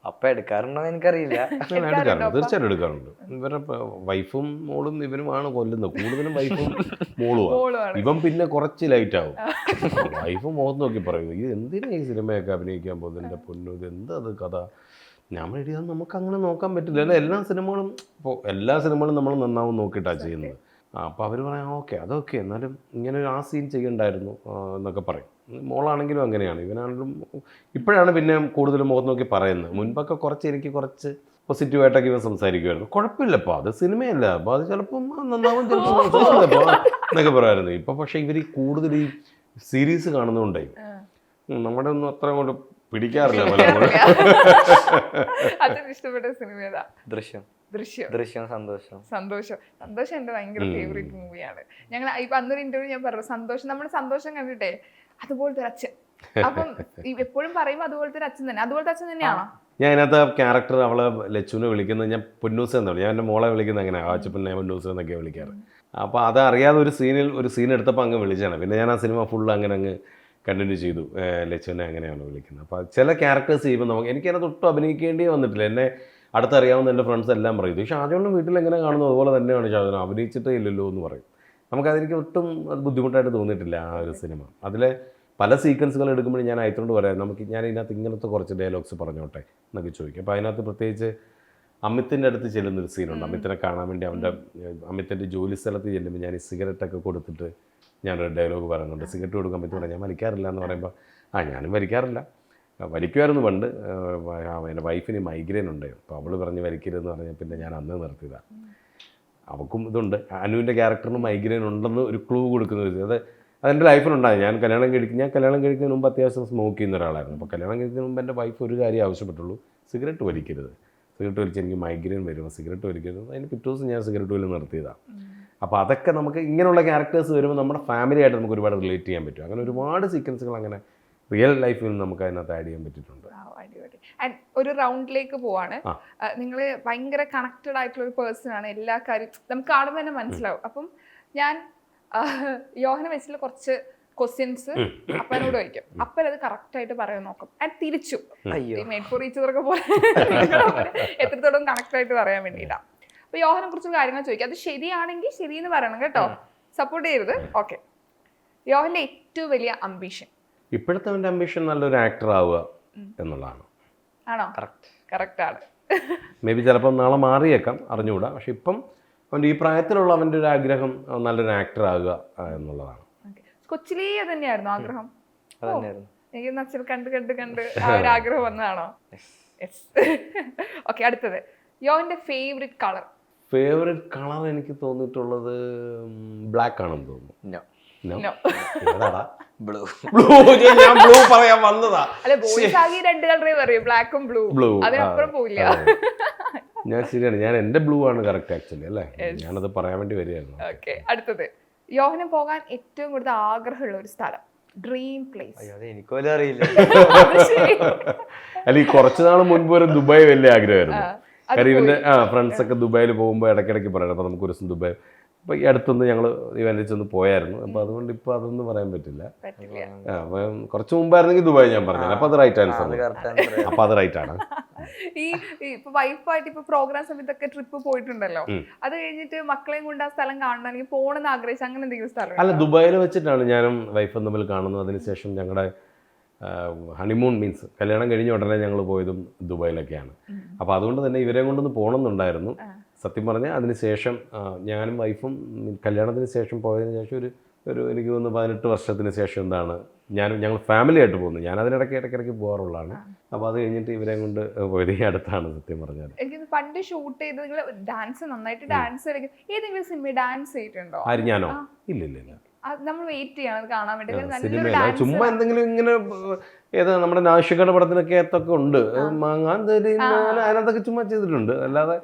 അപ്പ എടുക്കാറുണ്ടോ എന്ന് എനിക്കറിയില്ല. തീർച്ചയായിട്ടും എടുക്കാറുണ്ട്. ഇവരുടെ വൈഫും മോളും ഇവനുമാണ് കൊല്ലുന്നത്. കൂടുതലും വൈഫും മോളുമാണ്. ഇവൻ പിന്നെ കുറച്ച് ലൈറ്റ് ആവും. വൈഫ് മുഖത്ത് നോക്കി പറയും, ഇത് എന്തിനാ ഈ സിനിമയൊക്കെ അഭിനയിക്കാൻ പോകുന്നത്, എൻ്റെ പൊന്നു ഇത് എന്താ അത് കഥ. ഞാൻ എഴുതിയാൽ നമുക്ക് അങ്ങനെ നോക്കാൻ പറ്റില്ല. എല്ലാ സിനിമകളും നമ്മൾ നന്നാവും നോക്കിയിട്ടാണ് ചെയ്യുന്നത്. അപ്പോൾ അവർ പറയാം ഓക്കെ അതൊക്കെ എന്നാലും ഇങ്ങനെ ആ സീൻ ചെയ്യണ്ടായിരുന്നു എന്നൊക്കെ പറയും. മോളാണെങ്കിലും അങ്ങനെയാണ്, ഇവനാണെങ്കിലും ഇപ്പോഴാണ് പിന്നെ കൂടുതലും മുഖത്ത് നോക്കി പറയുന്നത്. മുൻപൊക്കെ എനിക്ക് കുറച്ച് പോസിറ്റീവായിട്ടൊക്കെ ഇവൻ സംസാരിക്കുമായിരുന്നു. കുഴപ്പമില്ലപ്പോൾ അത് സിനിമയല്ല, അപ്പോൾ അത് ചിലപ്പം നന്നാവും ചിലപ്പോൾ എന്നൊക്കെ പറയുമായിരുന്നു. ഇപ്പോൾ പക്ഷേ ഇവർ കൂടുതൽ ഈ സീരീസ് കാണുന്നതുകൊണ്ടായി നമ്മുടെ ഒന്നും അത്ര കൊണ്ട് പിടിക്കാറില്ല പലപ്പോഴും. ഇഷ്ടപ്പെട്ട സിനിമ ഏതാ? ദൃശ്യം. സന്തോഷം എന്റെ ഭയങ്കര ഫേവറേറ്റ് മൂവിയാണ്. ഞങ്ങൾ ഇപ്പൊ അന്നൊരു ഇന്റർവ്യൂ ഞാൻ പറഞ്ഞു, നമ്മുടെ സന്തോഷം കണ്ടിട്ടേ അതുപോലത്തെ ഒരു അച്ഛൻ. അപ്പം എപ്പോഴും പറയുമ്പോൾ അതുപോലത്തെ ഒരു അച്ഛൻ തന്നെയാണോ? ഞാൻ അതിനകത്ത് ക്യാരക്ടർ അവളെ ലച്ചുവിനെ വിളിക്കുന്നത് ഞാൻ പൊന്നൂസ് എന്നാണ്. ഞാൻ എൻ്റെ മോളെ വിളിക്കുന്നത് അങ്ങനെ ആച്ചപ്പന്നെ പൊന്നൂസ് എന്നൊക്കെ വിളിക്കാറ്. അപ്പോൾ അത് അറിയാതെ ഒരു സീൻ എടുത്തപ്പോൾ അങ്ങ് വിളിച്ചാണ്. പിന്നെ ഞാൻ ആ സിനിമ ഫുള്ള് അങ്ങനെ അങ്ങ് കണ്ടിന്യൂ ചെയ്തു. ലച്ചുവിനെ അങ്ങനെയാണ് വിളിക്കുന്നത്. അപ്പോൾ ചില ക്യാരക്ടേഴ്സ് ചെയ്യുമ്പോൾ എനിക്കതിനകത്ത് ഒട്ടും അഭിനയിക്കേണ്ടി വന്നിട്ടില്ല. എന്നെ അടുത്തറിയാവുന്ന എൻ്റെ ഫ്രണ്ട്സ് എല്ലാം പറയും ഈ ഷാജോണിൻ്റെ വീട്ടിൽ എങ്ങനെ കാണുന്നു അതുപോലെ തന്നെയാണ് ഷാജോൺ, അഭിനയിച്ചിട്ടേ ഇല്ലല്ലോ എന്ന് പറയും. നമുക്കതെനിക്ക് ഒട്ടും അത് ബുദ്ധിമുട്ടായിട്ട് തോന്നിയിട്ടില്ല ആ ഒരു സിനിമ. അതിലെ പല സീക്വൻസുകൾ എടുക്കുമ്പോൾ ഞാൻ അയത്തോണ്ട് പറയാം ഞാൻ ഇതിനകത്ത് ഇങ്ങനത്തെ കുറച്ച് ഡയലോഗ്സ് പറഞ്ഞോട്ടെ എന്നൊക്കെ ചോദിക്കും. അപ്പോൾ അതിനകത്ത് പ്രത്യേകിച്ച് അമിത്തിൻ്റെ അടുത്ത് ചെല്ലുന്നൊരു സീനുണ്ട്. അമിത്തിനെ കാണാൻ വേണ്ടി അമിത്തിൻ്റെ ജോലി സ്ഥലത്ത് ചെല്ലുമ്പോൾ ഞാൻ ഈ സിഗരറ്റൊക്കെ കൊടുത്തിട്ട് ഞാനൊരു ഡയലോഗ് പറയുന്നുണ്ട്. സിഗരറ്റ് കൊടുക്കാൻ പറ്റുമ്പോൾ ഞാൻ വലിക്കാറില്ല എന്ന് പറയുമ്പോൾ ഞാനും വലിക്കാറില്ല, വലിക്കുമായിരുന്നു പണ്ട്. എൻ്റെ വൈഫിന് മൈഗ്രെയിൻ ഉണ്ടായിരുന്നു, അപ്പോൾ അവൾ പറഞ്ഞ് വലിക്കരുതെന്ന് പറഞ്ഞാൽ പിന്നെ ഞാൻ അന്ന് നിർത്തിയതാണ്. അവൾക്കും ഇതുണ്ട്, അനുവിൻ്റെ ക്യാരക്ടറിന് മൈഗ്രെയിൻ ഉണ്ടെന്ന് ഒരു ക്ലൂ കൊടുക്കുന്നത്. അതെൻ്റെ ലൈഫിലുണ്ടായി. ഞാൻ കല്യാണം കഴിക്കുന്നതിന് മുമ്പ് അത്യാവശ്യം സ്മോക്ക് ചെയ്യുന്ന ഒരാളായിരുന്നു. അപ്പോൾ കല്യാണം കഴിക്കുന്നതിന് മുമ്പ് എൻ്റെ വൈഫ് ഒരു കാര്യം ആവശ്യപ്പെട്ടുള്ളൂ, സിഗരറ്റ് വലിക്കരുത്. സിഗരറ്റ് വലിച്ച് എനിക്ക് മൈഗ്രെയിൻ വരുമ്പോൾ സിഗരറ്റ് വലിക്കരുത്. അതിന് പിറ്റേ ദിവസം ഞാൻ സിഗരറ്റ് വലി നിർത്തിയതാണ്. അപ്പോൾ അതൊക്കെ നമുക്ക് ഇങ്ങനെയുള്ള ക്യാരക്ടേഴ്സ് വരുമ്പോൾ നമ്മുടെ ഫാമിലിയായിട്ട് നമുക്ക് ഒരുപാട് റിലേറ്റ് ചെയ്യാൻ പറ്റും. അങ്ങനെ ഒരുപാട് സീക്വൻസുകൾ അങ്ങനെ റിയൽ ലൈഫിൽ നമുക്ക് അതിനകത്ത് ആഡ് ചെയ്യാൻ പറ്റിയിട്ടുണ്ട്. ആൻഡ് ഒരു റൗണ്ടിലേക്ക് പോവാണ്. നിങ്ങൾ ഭയങ്കര കണക്റ്റഡ് ആയിട്ടുള്ള ഒരു പേഴ്സൺ ആണ്. എല്ലാ കാര്യം നമുക്ക് കാണുമ്പോൾ തന്നെ മനസ്സിലാവും. അപ്പം ഞാൻ യോഹന വെച്ചിട്ടുള്ള കുറച്ച് ക്വസ്റ്റ്യൻസ് അപ്പനോട് ചോദിക്കും. അപ്പൻ അത് കറക്റ്റ് ആയിട്ട് പറയാൻ നോക്കും. ആൻഡ് തിരിച്ചു മെയ്ഡ് ഫോർ ഈച്ച് അതർ പോലെ എത്രത്തോളം കണക്റ്റ് ആയിട്ട് പറയാൻ വേണ്ടിയിട്ടാണ്. അപ്പൊ യോഹനെ കുറിച്ച് കാര്യങ്ങൾ ചോദിക്കും. അത് ശരിയാണെങ്കിൽ ശരിയെന്ന് പറയണം കേട്ടോ, സപ്പോർട്ട് ചെയ്യരുത്. ഓക്കെ, യോഹന്റെ ഏറ്റവും വലിയ അംബിഷൻ? ഇപ്പോഴത്തെ അവൻ്റെ അംബിഷൻ നല്ലൊരു ആക്ടർ ആവുക എന്നുള്ളതാണ്. ആണോ? കറക്റ്റ് ആണ്. മേ ബി ചിലപ്പം നാളെ മാറിയേക്കാം, അറിഞ്ഞുകൂടാ. പക്ഷെ ഇപ്പം അവൻ്റെ ഈ പ്രായത്തിലുള്ള അവൻ്റെ ഒരു ആഗ്രഹം നല്ലൊരു ആക്ടർ ആകുക എന്നുള്ളതാണ്. കൊച്ചിലേ അത് തന്നെയായിരുന്നു ആഗ്രഹം? എനിക്ക് അച്ഛൻ കണ്ട് ആ ഒരു ആഗ്രഹം വന്നതാണോ? ഓക്കെ, അടുത്തത് യോഹന്റെ ഫേവറേറ്റ് കളർ? ഫേവറേറ്റ് കളർ എനിക്ക് തോന്നിയിട്ടുള്ളത് ബ്ലാക്ക് ആണെന്ന് തോന്നുന്നു. ഞാൻ ബ്ലൂ പറയാൻ വന്നതാ. ഞാൻ ശരിയാണ്, ഞാൻ എന്റെ ബ്ലൂ ആണ് കറക്റ്റ് ആക്ച്വലി അല്ലേ. ഞാനത് പറയാൻ വേണ്ടി വരികയായിരുന്നു. അടുത്തത് യോഹന പോകാൻ ഏറ്റവും കൂടുതൽ ആഗ്രഹമുള്ള ഒരു സ്ഥലം, ഡ്രീം പ്ലേസ്? എനിക്കോലും അറിയില്ല. അല്ല, ഈ കുറച്ചു നാൾ മുൻപ് ഒരു ദുബായ് വലിയ ആഗ്രഹമായിരുന്നു. കാര്യം ഇവന്റെ ഫ്രണ്ട്സ് ഒക്കെ ദുബായിൽ പോകുമ്പോൾ ഇടയ്ക്കിടയ്ക്ക് പറയണം അപ്പൊ നമുക്ക് ഒരു ദിവസം ദുബായ് ഇപ്പൊ ഈ അടുത്തൊന്ന് ഞങ്ങൾ ഇവന്റെ ചെന്ന് പോയായിരുന്നു. അപ്പൊ അതുകൊണ്ട് ഇപ്പൊ അതൊന്നും പറയാൻ പറ്റില്ല. അപ്പൊ കുറച്ച് മുമ്പായിരുന്നെങ്കിൽ ദുബായ് ഞാൻ പറഞ്ഞത്. അപ്പൊ അത് റൈറ്റ് ആൻസർ. അപ്പൊ അത് റൈറ്റ് ആണ്. ഈ ഇപ്പൊ വൈഫായിട്ട് ഇപ്പൊ പ്രോഗ്രാം സമയത്തൊക്കെ ട്രിപ്പ് പോയിട്ടുണ്ടല്ലോ, അത് കഴിഞ്ഞിട്ട് മക്കളെയും കൊണ്ട് ആ സ്ഥലം കാണണം അല്ലെങ്കിൽ പോകണമെന്ന് ആഗ്രഹിച്ചു അങ്ങനെ എന്തെങ്കിലും സ്ഥലം? അല്ല, ദുബായിൽ വെച്ചിട്ടാണ് ഞാനും വൈഫും തമ്മിൽ കാണുന്നത്. അതിനുശേഷം ഞങ്ങളുടെ ഹണിമൂൺ മീൻസ് കല്യാണം കഴിഞ്ഞ ഉടനെ ഞങ്ങൾ പോയതും ദുബായിലൊക്കെയാണ്. അപ്പോൾ അതുകൊണ്ട് തന്നെ ഇവരെ കൊണ്ടൊന്ന് പോകണമെന്നുണ്ടായിരുന്നു. സത്യം പറഞ്ഞാൽ അതിനുശേഷം ഞാനും വൈഫും കല്യാണത്തിന് ശേഷം പോയതിന് ശേഷം ഒരു എനിക്ക് തോന്നുന്നു 18 വർഷത്തിന് ശേഷം എന്താണ് ഞങ്ങൾ ഫാമിലി ആയിട്ട് പോകുന്നത്. ഞാൻ ഇടയ്ക്കിടയ്ക്ക് പോകാറുള്ളതാണ്. അപ്പോൾ അത് കഴിഞ്ഞിട്ട് ഇവരെ കൊണ്ട് പോയത് ഈ അടുത്താണ് സത്യം പറഞ്ഞാൽ. എനിക്ക് പണ്ട് ഷൂട്ട് ചെയ്ത് നിങ്ങൾ ഡാൻസ് നന്നായിട്ട് ഡാൻസ് കളിക്കും. ഏതെങ്കിലും സിനിമ ഡാൻസ് ചെയ്തിട്ടുണ്ടോ? ആര്? ഞാനോ? ഇല്ല. നമ്മൾ വെയിറ്റ് ചെയ്യണം അത് കാണാൻ വേണ്ടി. സിനിമയല്ല, ചുമ്മാ എന്തെങ്കിലും ഇങ്ങനെ ഏതാ നമ്മുടെ നാശികയുടെ പടത്തിനൊക്കെ ഉണ്ട്, മാങ്ങാൻ അതിനകത്തൊക്കെ ചുമ്മാ ചെയ്തിട്ടുണ്ട്. അല്ലാതെ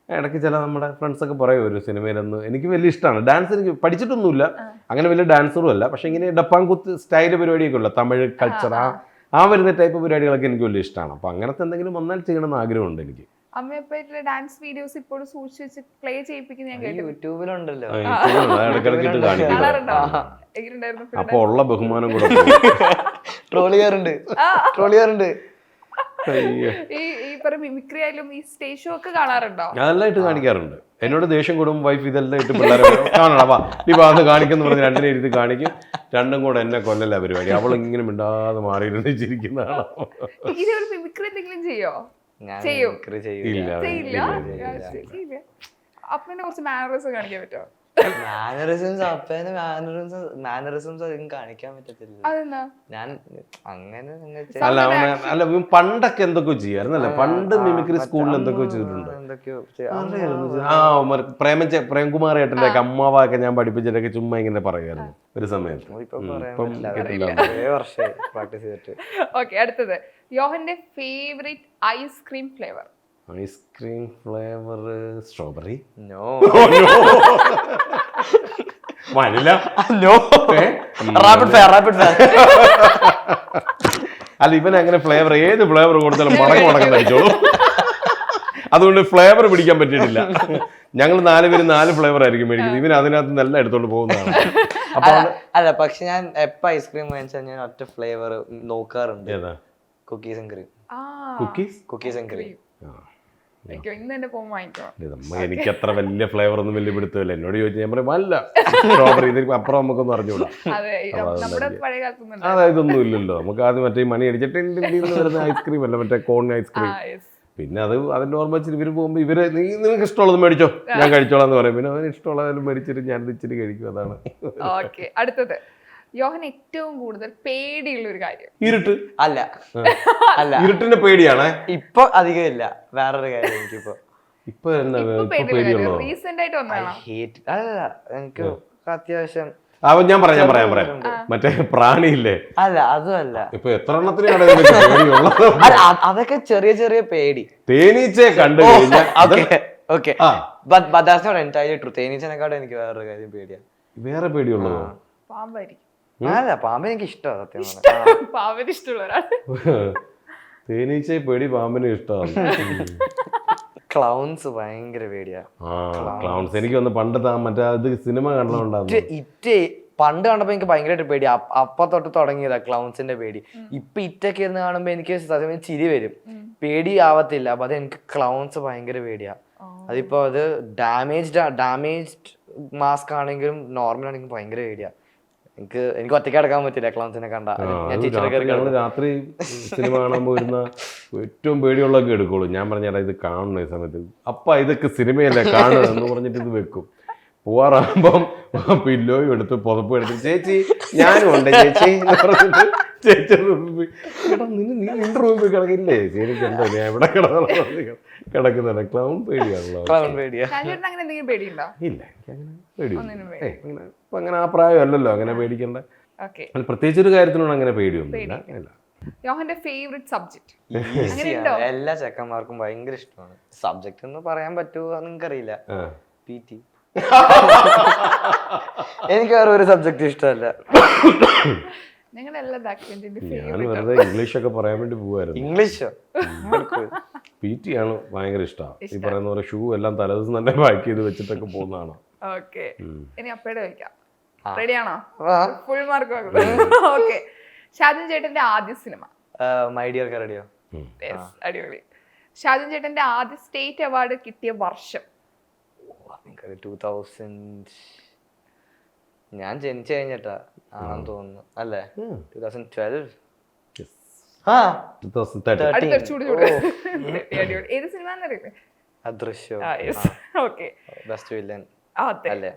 ഇടയ്ക്ക് ചില നമ്മുടെ ഫ്രണ്ട്സൊക്കെ പറയും ഒരു സിനിമയിലൊന്ന്. എനിക്ക് വലിയ ഇഷ്ടമാണ് ഡാൻസ്. എനിക്ക് പഠിച്ചിട്ടൊന്നുമില്ല, അങ്ങനെ വലിയ ഡാൻസറും അല്ല. പക്ഷെ ഇങ്ങനെ ഡപ്പാങ്കുത്ത് സ്റ്റൈല് പരിപാടിയൊക്കെ ഉള്ള തമിഴ് കൾച്ചർ ആ വരുന്ന ടൈപ്പ് പരിപാടികളൊക്കെ എനിക്ക് വലിയ ഇഷ്ടമാണ്. അപ്പോൾ അങ്ങനത്തെ എന്തെങ്കിലും വന്നാൽ ചെയ്യണമെന്ന് ആഗ്രഹമുണ്ട് എനിക്ക്. അമ്മയപ്പായിട്ടുള്ള ഡാൻസ് വീഡിയോസ് ഇപ്പോഴും സൂക്ഷിച്ച് വെച്ച് പ്ലേ ചെയ്യിപ്പിക്കുന്ന ഞാൻ കേട്ടു. യൂട്യൂബിലുണ്ടല്ലോ, ഇടയ്ക്കിടയ്ക്ക് കാണിക്കും. അപ്പൊ ഉള്ള ബഹുമാനം കൂടെ ട്രോൾ ചെയ്യാറുണ്ട്. ഈ മിമിക്രി ആയാലും ഈ സ്റ്റേജ് ഷോ ഒക്കെ കാണാറുണ്ടോ? അതെല്ലാം ഇട്ട് കാണിക്കാറുണ്ട്. എന്നോട് ദേഷ്യം കൂടും വൈഫ് ഇതെല്ലാം ഇട്ട് പിള്ളേരെ കാണണം ഇപ്പൊ കാണിക്കുന്നു പറഞ്ഞ് രണ്ടിനെ ഇരുത്തി കാണിക്കും. രണ്ടും കൂടെ എന്നെ കൊല്ലല്ല പരിപാടി. അവൾ ഇങ്ങനെ മിണ്ടാതെ മാറിയിരുന്ന് ചിരിക്കുന്നതാണോ? മിമിക്രി എന്തെങ്കിലും ചെയ്യോ? അപ്പനെ കുറച്ച് മാനേഴ്സ് കാണിക്കാൻ പറ്റുമോ? മാനറിസംസ് അപ്പേനെ മാനറിസംസ് അധികം കാണിക്കാൻ പറ്റത്തില്ല. അതെന്താ? ഞാൻ അങ്ങനെ അല്ല അല്ല ഇവൻ പണ്ടൊക്കെ എന്തൊക്കെയോ ചെയ്യാറുന്നല്ലേ, പണ്ട് മിമിക്രി സ്കൂളിൽ എന്തൊക്കെയോ ചെയ്തിട്ടുണ്ട്. എന്തൊക്കെയോ ആ പ്രേംകുമാർ ഏട്ടൻ്റെ ഒക്കെ അമ്മാവൊക്കെ ഞാൻ പഠിപ്പിച്ചിട്ടൊക്കെ ചുമ്മാ ഇങ്ങനെ പറയുമായിരുന്നു ഒരു സമയത്ത്. ഇപ്പം കേട്ടില്ല. വർഷം പ്രാക്ടീസ് ചെയ്തിട്ട്. ഓക്കെ, അടുത്തത് യോഹന്റെ favourite ice cream flavour. Ice cream flavour strawberry. No vanilla. No rapid fire rapid fire. അല്ല ഇവൻ അങ്ങനെ ഫ്ലേവർ ഏത് ഫ്ലേവർ കൊടുത്താലും മടക്കം കഴിച്ചോളൂ. അതുകൊണ്ട് ഫ്ലേവർ പിടിക്കാൻ പറ്റിയിട്ടില്ല. ഞങ്ങൾ 4 പേര് 4 ഫ്ലേവർ ആയിരിക്കും മേടിക്കുന്നത്. ഇവൻ അതിനകത്ത് നല്ല എടുത്തോണ്ട് പോകുന്നതാണ്. അപ്പൊ അല്ല പക്ഷെ ഞാൻ എപ്പോ ഐസ്ക്രീം വാങ്ങിച്ചാൽ ഞാൻ ഒറ്റ ഫ്ലേവർ നോക്കാറുണ്ട്. Cookies and cream. Cookies and cream. എനിക്ക് അത്ര വലിയ ഫ്ലേവർ ഒന്നും വലിയ പിടുത്തമില്ല. എന്നോട് ചോദിച്ചു ഞാൻ പറയും അല്ല സ്ട്രോബെറി. ഇതിന് അപ്പുറം നമുക്കൊന്നും അറിഞ്ഞൂടാ. അതായത് ഇതൊന്നും ഇല്ലല്ലോ. നമുക്ക് ആദ്യം മറ്റേ മണി അടിച്ചിട്ട് വരുന്ന ഐസ്ക്രീം അല്ല, മറ്റേ കോൺ ഐസ്ക്രീം. പിന്നെ അത് അതിന്റെ ഓർമ്മ വെച്ചിട്ട് ഇവര് പോകുമ്പോ ഇവര് നിനക്ക് ഇഷ്ടമുള്ളത് മേടിച്ചോ ഞാൻ കഴിച്ചോളാം എന്ന് പറയും. പിന്നെ അവന് ഇഷ്ടമുള്ളതെല്ലാം മേടിച്ചിട്ട് ഞാൻ ഇച്ചിരി കഴിക്കും. അതാണ്. അടുത്തത് യോഹൻ ഏറ്റവും കൂടുതൽ പേടിയുള്ള ഒരു കാര്യം. ഇരുട്ട്. അല്ല അല്ല ഇരുട്ടിന്റെ പേടിയാണ്. ഇപ്പൊ അധികം ഇല്ല. വേറൊരു കാര്യം എനിക്കിപ്പോ ഇപ്പൊ പേടിയുള്ളൂ. റീസെന്റ് ആയിട്ട് വന്നതാണോ? അല്ല എനിക്ക് അത്യാവശ്യം ഞാൻ പറയാം മറ്റേ പ്രാണിയില്ലേ. അല്ല അതും അല്ല. ഇപ്പൊ എത്ര എണ്ണത്തിനാണ് പേടിയുള്ളത്? അതൊക്കെ ചെറിയ ചെറിയ പേടി. തേനീച്ചയെ കണ്ടു തേനീച്ചനെക്കാളും എനിക്ക് വേറൊരു കാര്യം പേടിയാ. വേറെ പേടിയുള്ളൂ? പാമ്പായിരിക്കും. അല്ല പാമ്പ് എനിക്ക് ഇഷ്ടമാണ് സത്യം. പാമ്പിന് ഇഷ്ടമുള്ള ഒരാൾ. തേനീച്ചയെ പേടി, പാമ്പിന് ഇഷ്ടമാണ്. ക്ലൗൺസ് ഭയങ്കര പേടിയാ. ക്ലൗൺസ് എനിക്ക് ഒന്ന് പണ്ട് മറ്റേ അത് സിനിമ കണ്ടോണ്ടായിരുന്നു. പണ്ട് കണ്ടപ്പോ എനിക്ക് ഭയങ്കരമായിട്ട് പേടി. അപ്പൊ തൊട്ട് തുടങ്ങിയതാ ക്ലൗൺസിന്റെ പേടി. ഇപ്പൊ ഇറ്റൊക്കെ ഇരുന്ന് കാണുമ്പോ എനിക്ക് സത്യം ചിരി വരും. പേടി ആവത്തില്ല. അപ്പൊ അത് എനിക്ക് ക്ലൗൺസ് ഭയങ്കര പേടിയാ. അതിപ്പോ അത് ഡാമേജ്ഡ് മാസ്ക് ആണെങ്കിലും നോർമൽ ആണെങ്കിലും ഭയങ്കര പേടിയാ. എനിക്ക് ഒറ്റയ്ക്ക് അടക്കാൻ പറ്റില്ല ക്ലൗൺസിനെ കണ്ട. ഞങ്ങള് രാത്രി സിനിമ കാണാൻ പോയിരുന്ന ഏറ്റവും പേടിയുള്ളതൊക്കെ എടുക്കുള്ളൂ. ഞാൻ പറഞ്ഞാൽ ഇത് കാണണം ഈ സമയത്ത്. അപ്പ ഇതൊക്കെ സിനിമയല്ലേ കാണുക എന്ന് പറഞ്ഞിട്ട് ഇത് വെക്കും. പോവാറാകുമ്പം പില്ലോയും എടുത്ത് പുതപ്പ് എടുത്ത് ചേച്ചി ഞാനും ഉണ്ട് ചേച്ചി എന്ന് പറഞ്ഞിട്ട് ചേച്ചി നിന്റെ റൂമിൽ പോയി കിടക്കില്ലേ? എനിക്ക് എന്താ ഞാൻ എവിടെ കിടക്കുന്നില്ല. ക്ലൗൺ പേടിയാണല്ലോ. ഇല്ല, എനിക്കങ്ങനെ ഇപ്പൊ അങ്ങനെ ആ പ്രായം അല്ലല്ലോ അങ്ങനെ പേടിക്കണ്ട. പ്രത്യേകിച്ച് ഒരു കാര്യത്തിനോട് അങ്ങനെ പേടിയൊന്നുമില്ല. യോഹന്റെ ഫേവറേറ്റ് സബ്ജക്ട്. എല്ലാ ചെക്കന്മാർക്കും ഭയങ്കര ഇഷ്ടമാണ്. സബ്ജക്ട് എന്ന് പറയാൻ പറ്റുമോ നിങ്ങൾക്കറിയില്ല. PT. എനിക്ക് വേറെ ഒരു സബ്ജക്ട് ഇഷ്ടമല്ല. ഞാൻ വെറുതെ ഇംഗ്ലീഷ് ഒക്കെ പറയാൻ വേണ്ടി പോവായിരുന്നു. ഇംഗ്ലീഷോ? PT ആണ് ഭയങ്കര ഇഷ്ടമാണ്. ഈ പറയുന്ന പോലെ ഷൂ എല്ലാം തലേദിവസം തന്നെ പാക്ക് ചെയ്ത് വെച്ചിട്ടൊക്കെ പോകുന്നതാണ്. ഇനി അപ്പയുടെ ചോദിക്കാം. റെഡിയാണോ? Full mark. ഓക്കെ, ഷാജൻ ചേട്ടന്റെ ആദ്യ സിനിമ? My dear കരടിയോ. അടിപൊളി. ഷാജൻ ചേട്ടന്റെ ആദ്യ സ്റ്റേറ്റ് അവാർഡ് കിട്ടിയ വർഷം? 2000. ഞാൻ ജനിച്ചു കഴിഞ്ഞിട്ടാ ആണെന്ന് തോന്നുന്നു. അല്ലേ? 2012. ഏത് സിനിമ? അദൃശ്യം. ബെസ്റ്റ് വില്ലൻ അല്ലേ?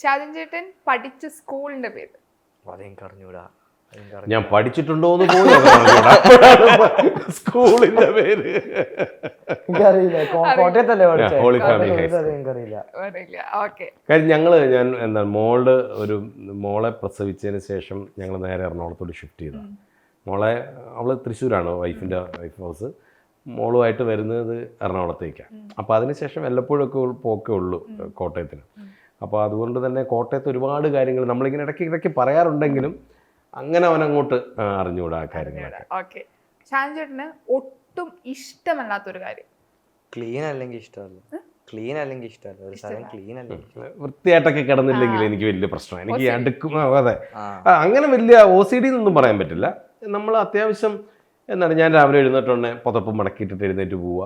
ഷാജൻ ചേട്ടൻ പഠിച്ച സ്കൂളിന്റെ പേര്? അറിഞ്ഞൂടാ. ഞാൻ പഠിച്ചിട്ടുണ്ടോന്ന് പോലും സ്കൂളിന്റെ പേര് ഞാൻ എന്താ മോളെ പ്രസവിച്ചതിന് ശേഷം ഞങ്ങൾ നേരെ എറണാകുളത്തോട് ഷിഫ്റ്റ് ചെയ്തതാണ്. അവള് തൃശ്ശൂരാണ് വൈഫ് ഹൗസ്. മോളുമായിട്ട് വരുന്നത് എറണാകുളത്തേക്കാണ്. അപ്പോൾ അതിനുശേഷം വല്ലപ്പോഴൊക്കെ പോക്കേ ഉള്ളൂ കോട്ടയത്തിന്. അപ്പോൾ അതുകൊണ്ട് തന്നെ കോട്ടയത്ത് ഒരുപാട് കാര്യങ്ങൾ നമ്മളിങ്ങനെ ഇടയ്ക്ക് പറയാറുണ്ടെങ്കിലും അങ്ങനെ അവനങ്ങോട്ട് അറിഞ്ഞുകൂടാ കാര്യങ്ങളൊക്കെ. ഷാജൻ ചേട്ടന് ഒട്ടും ഇഷ്ടമല്ലാത്തൊരു കാര്യം? ക്ലീൻ അല്ലെങ്കിൽ ഇഷ്ടമല്ല. ഒരു സ്ഥലം ക്ലീൻ അല്ലെങ്കിൽ വൃത്തിയായിട്ടൊക്കെ കിടന്നില്ലെങ്കിൽ എനിക്ക് വലിയ പ്രശ്നമാണ്. എനിക്ക് അടുക്കും. അതെ, അങ്ങനെ വലിയ OCD എന്നൊന്നും പറയാൻ പറ്റില്ല. നമ്മൾ അത്യാവശ്യം എന്താണ്, ഞാൻ രാവിലെ എഴുന്നേറ്റുണ്ടെ പുതപ്പ് മടക്കിയിട്ടിട്ട് എഴുന്നേറ്റ് പോവുക.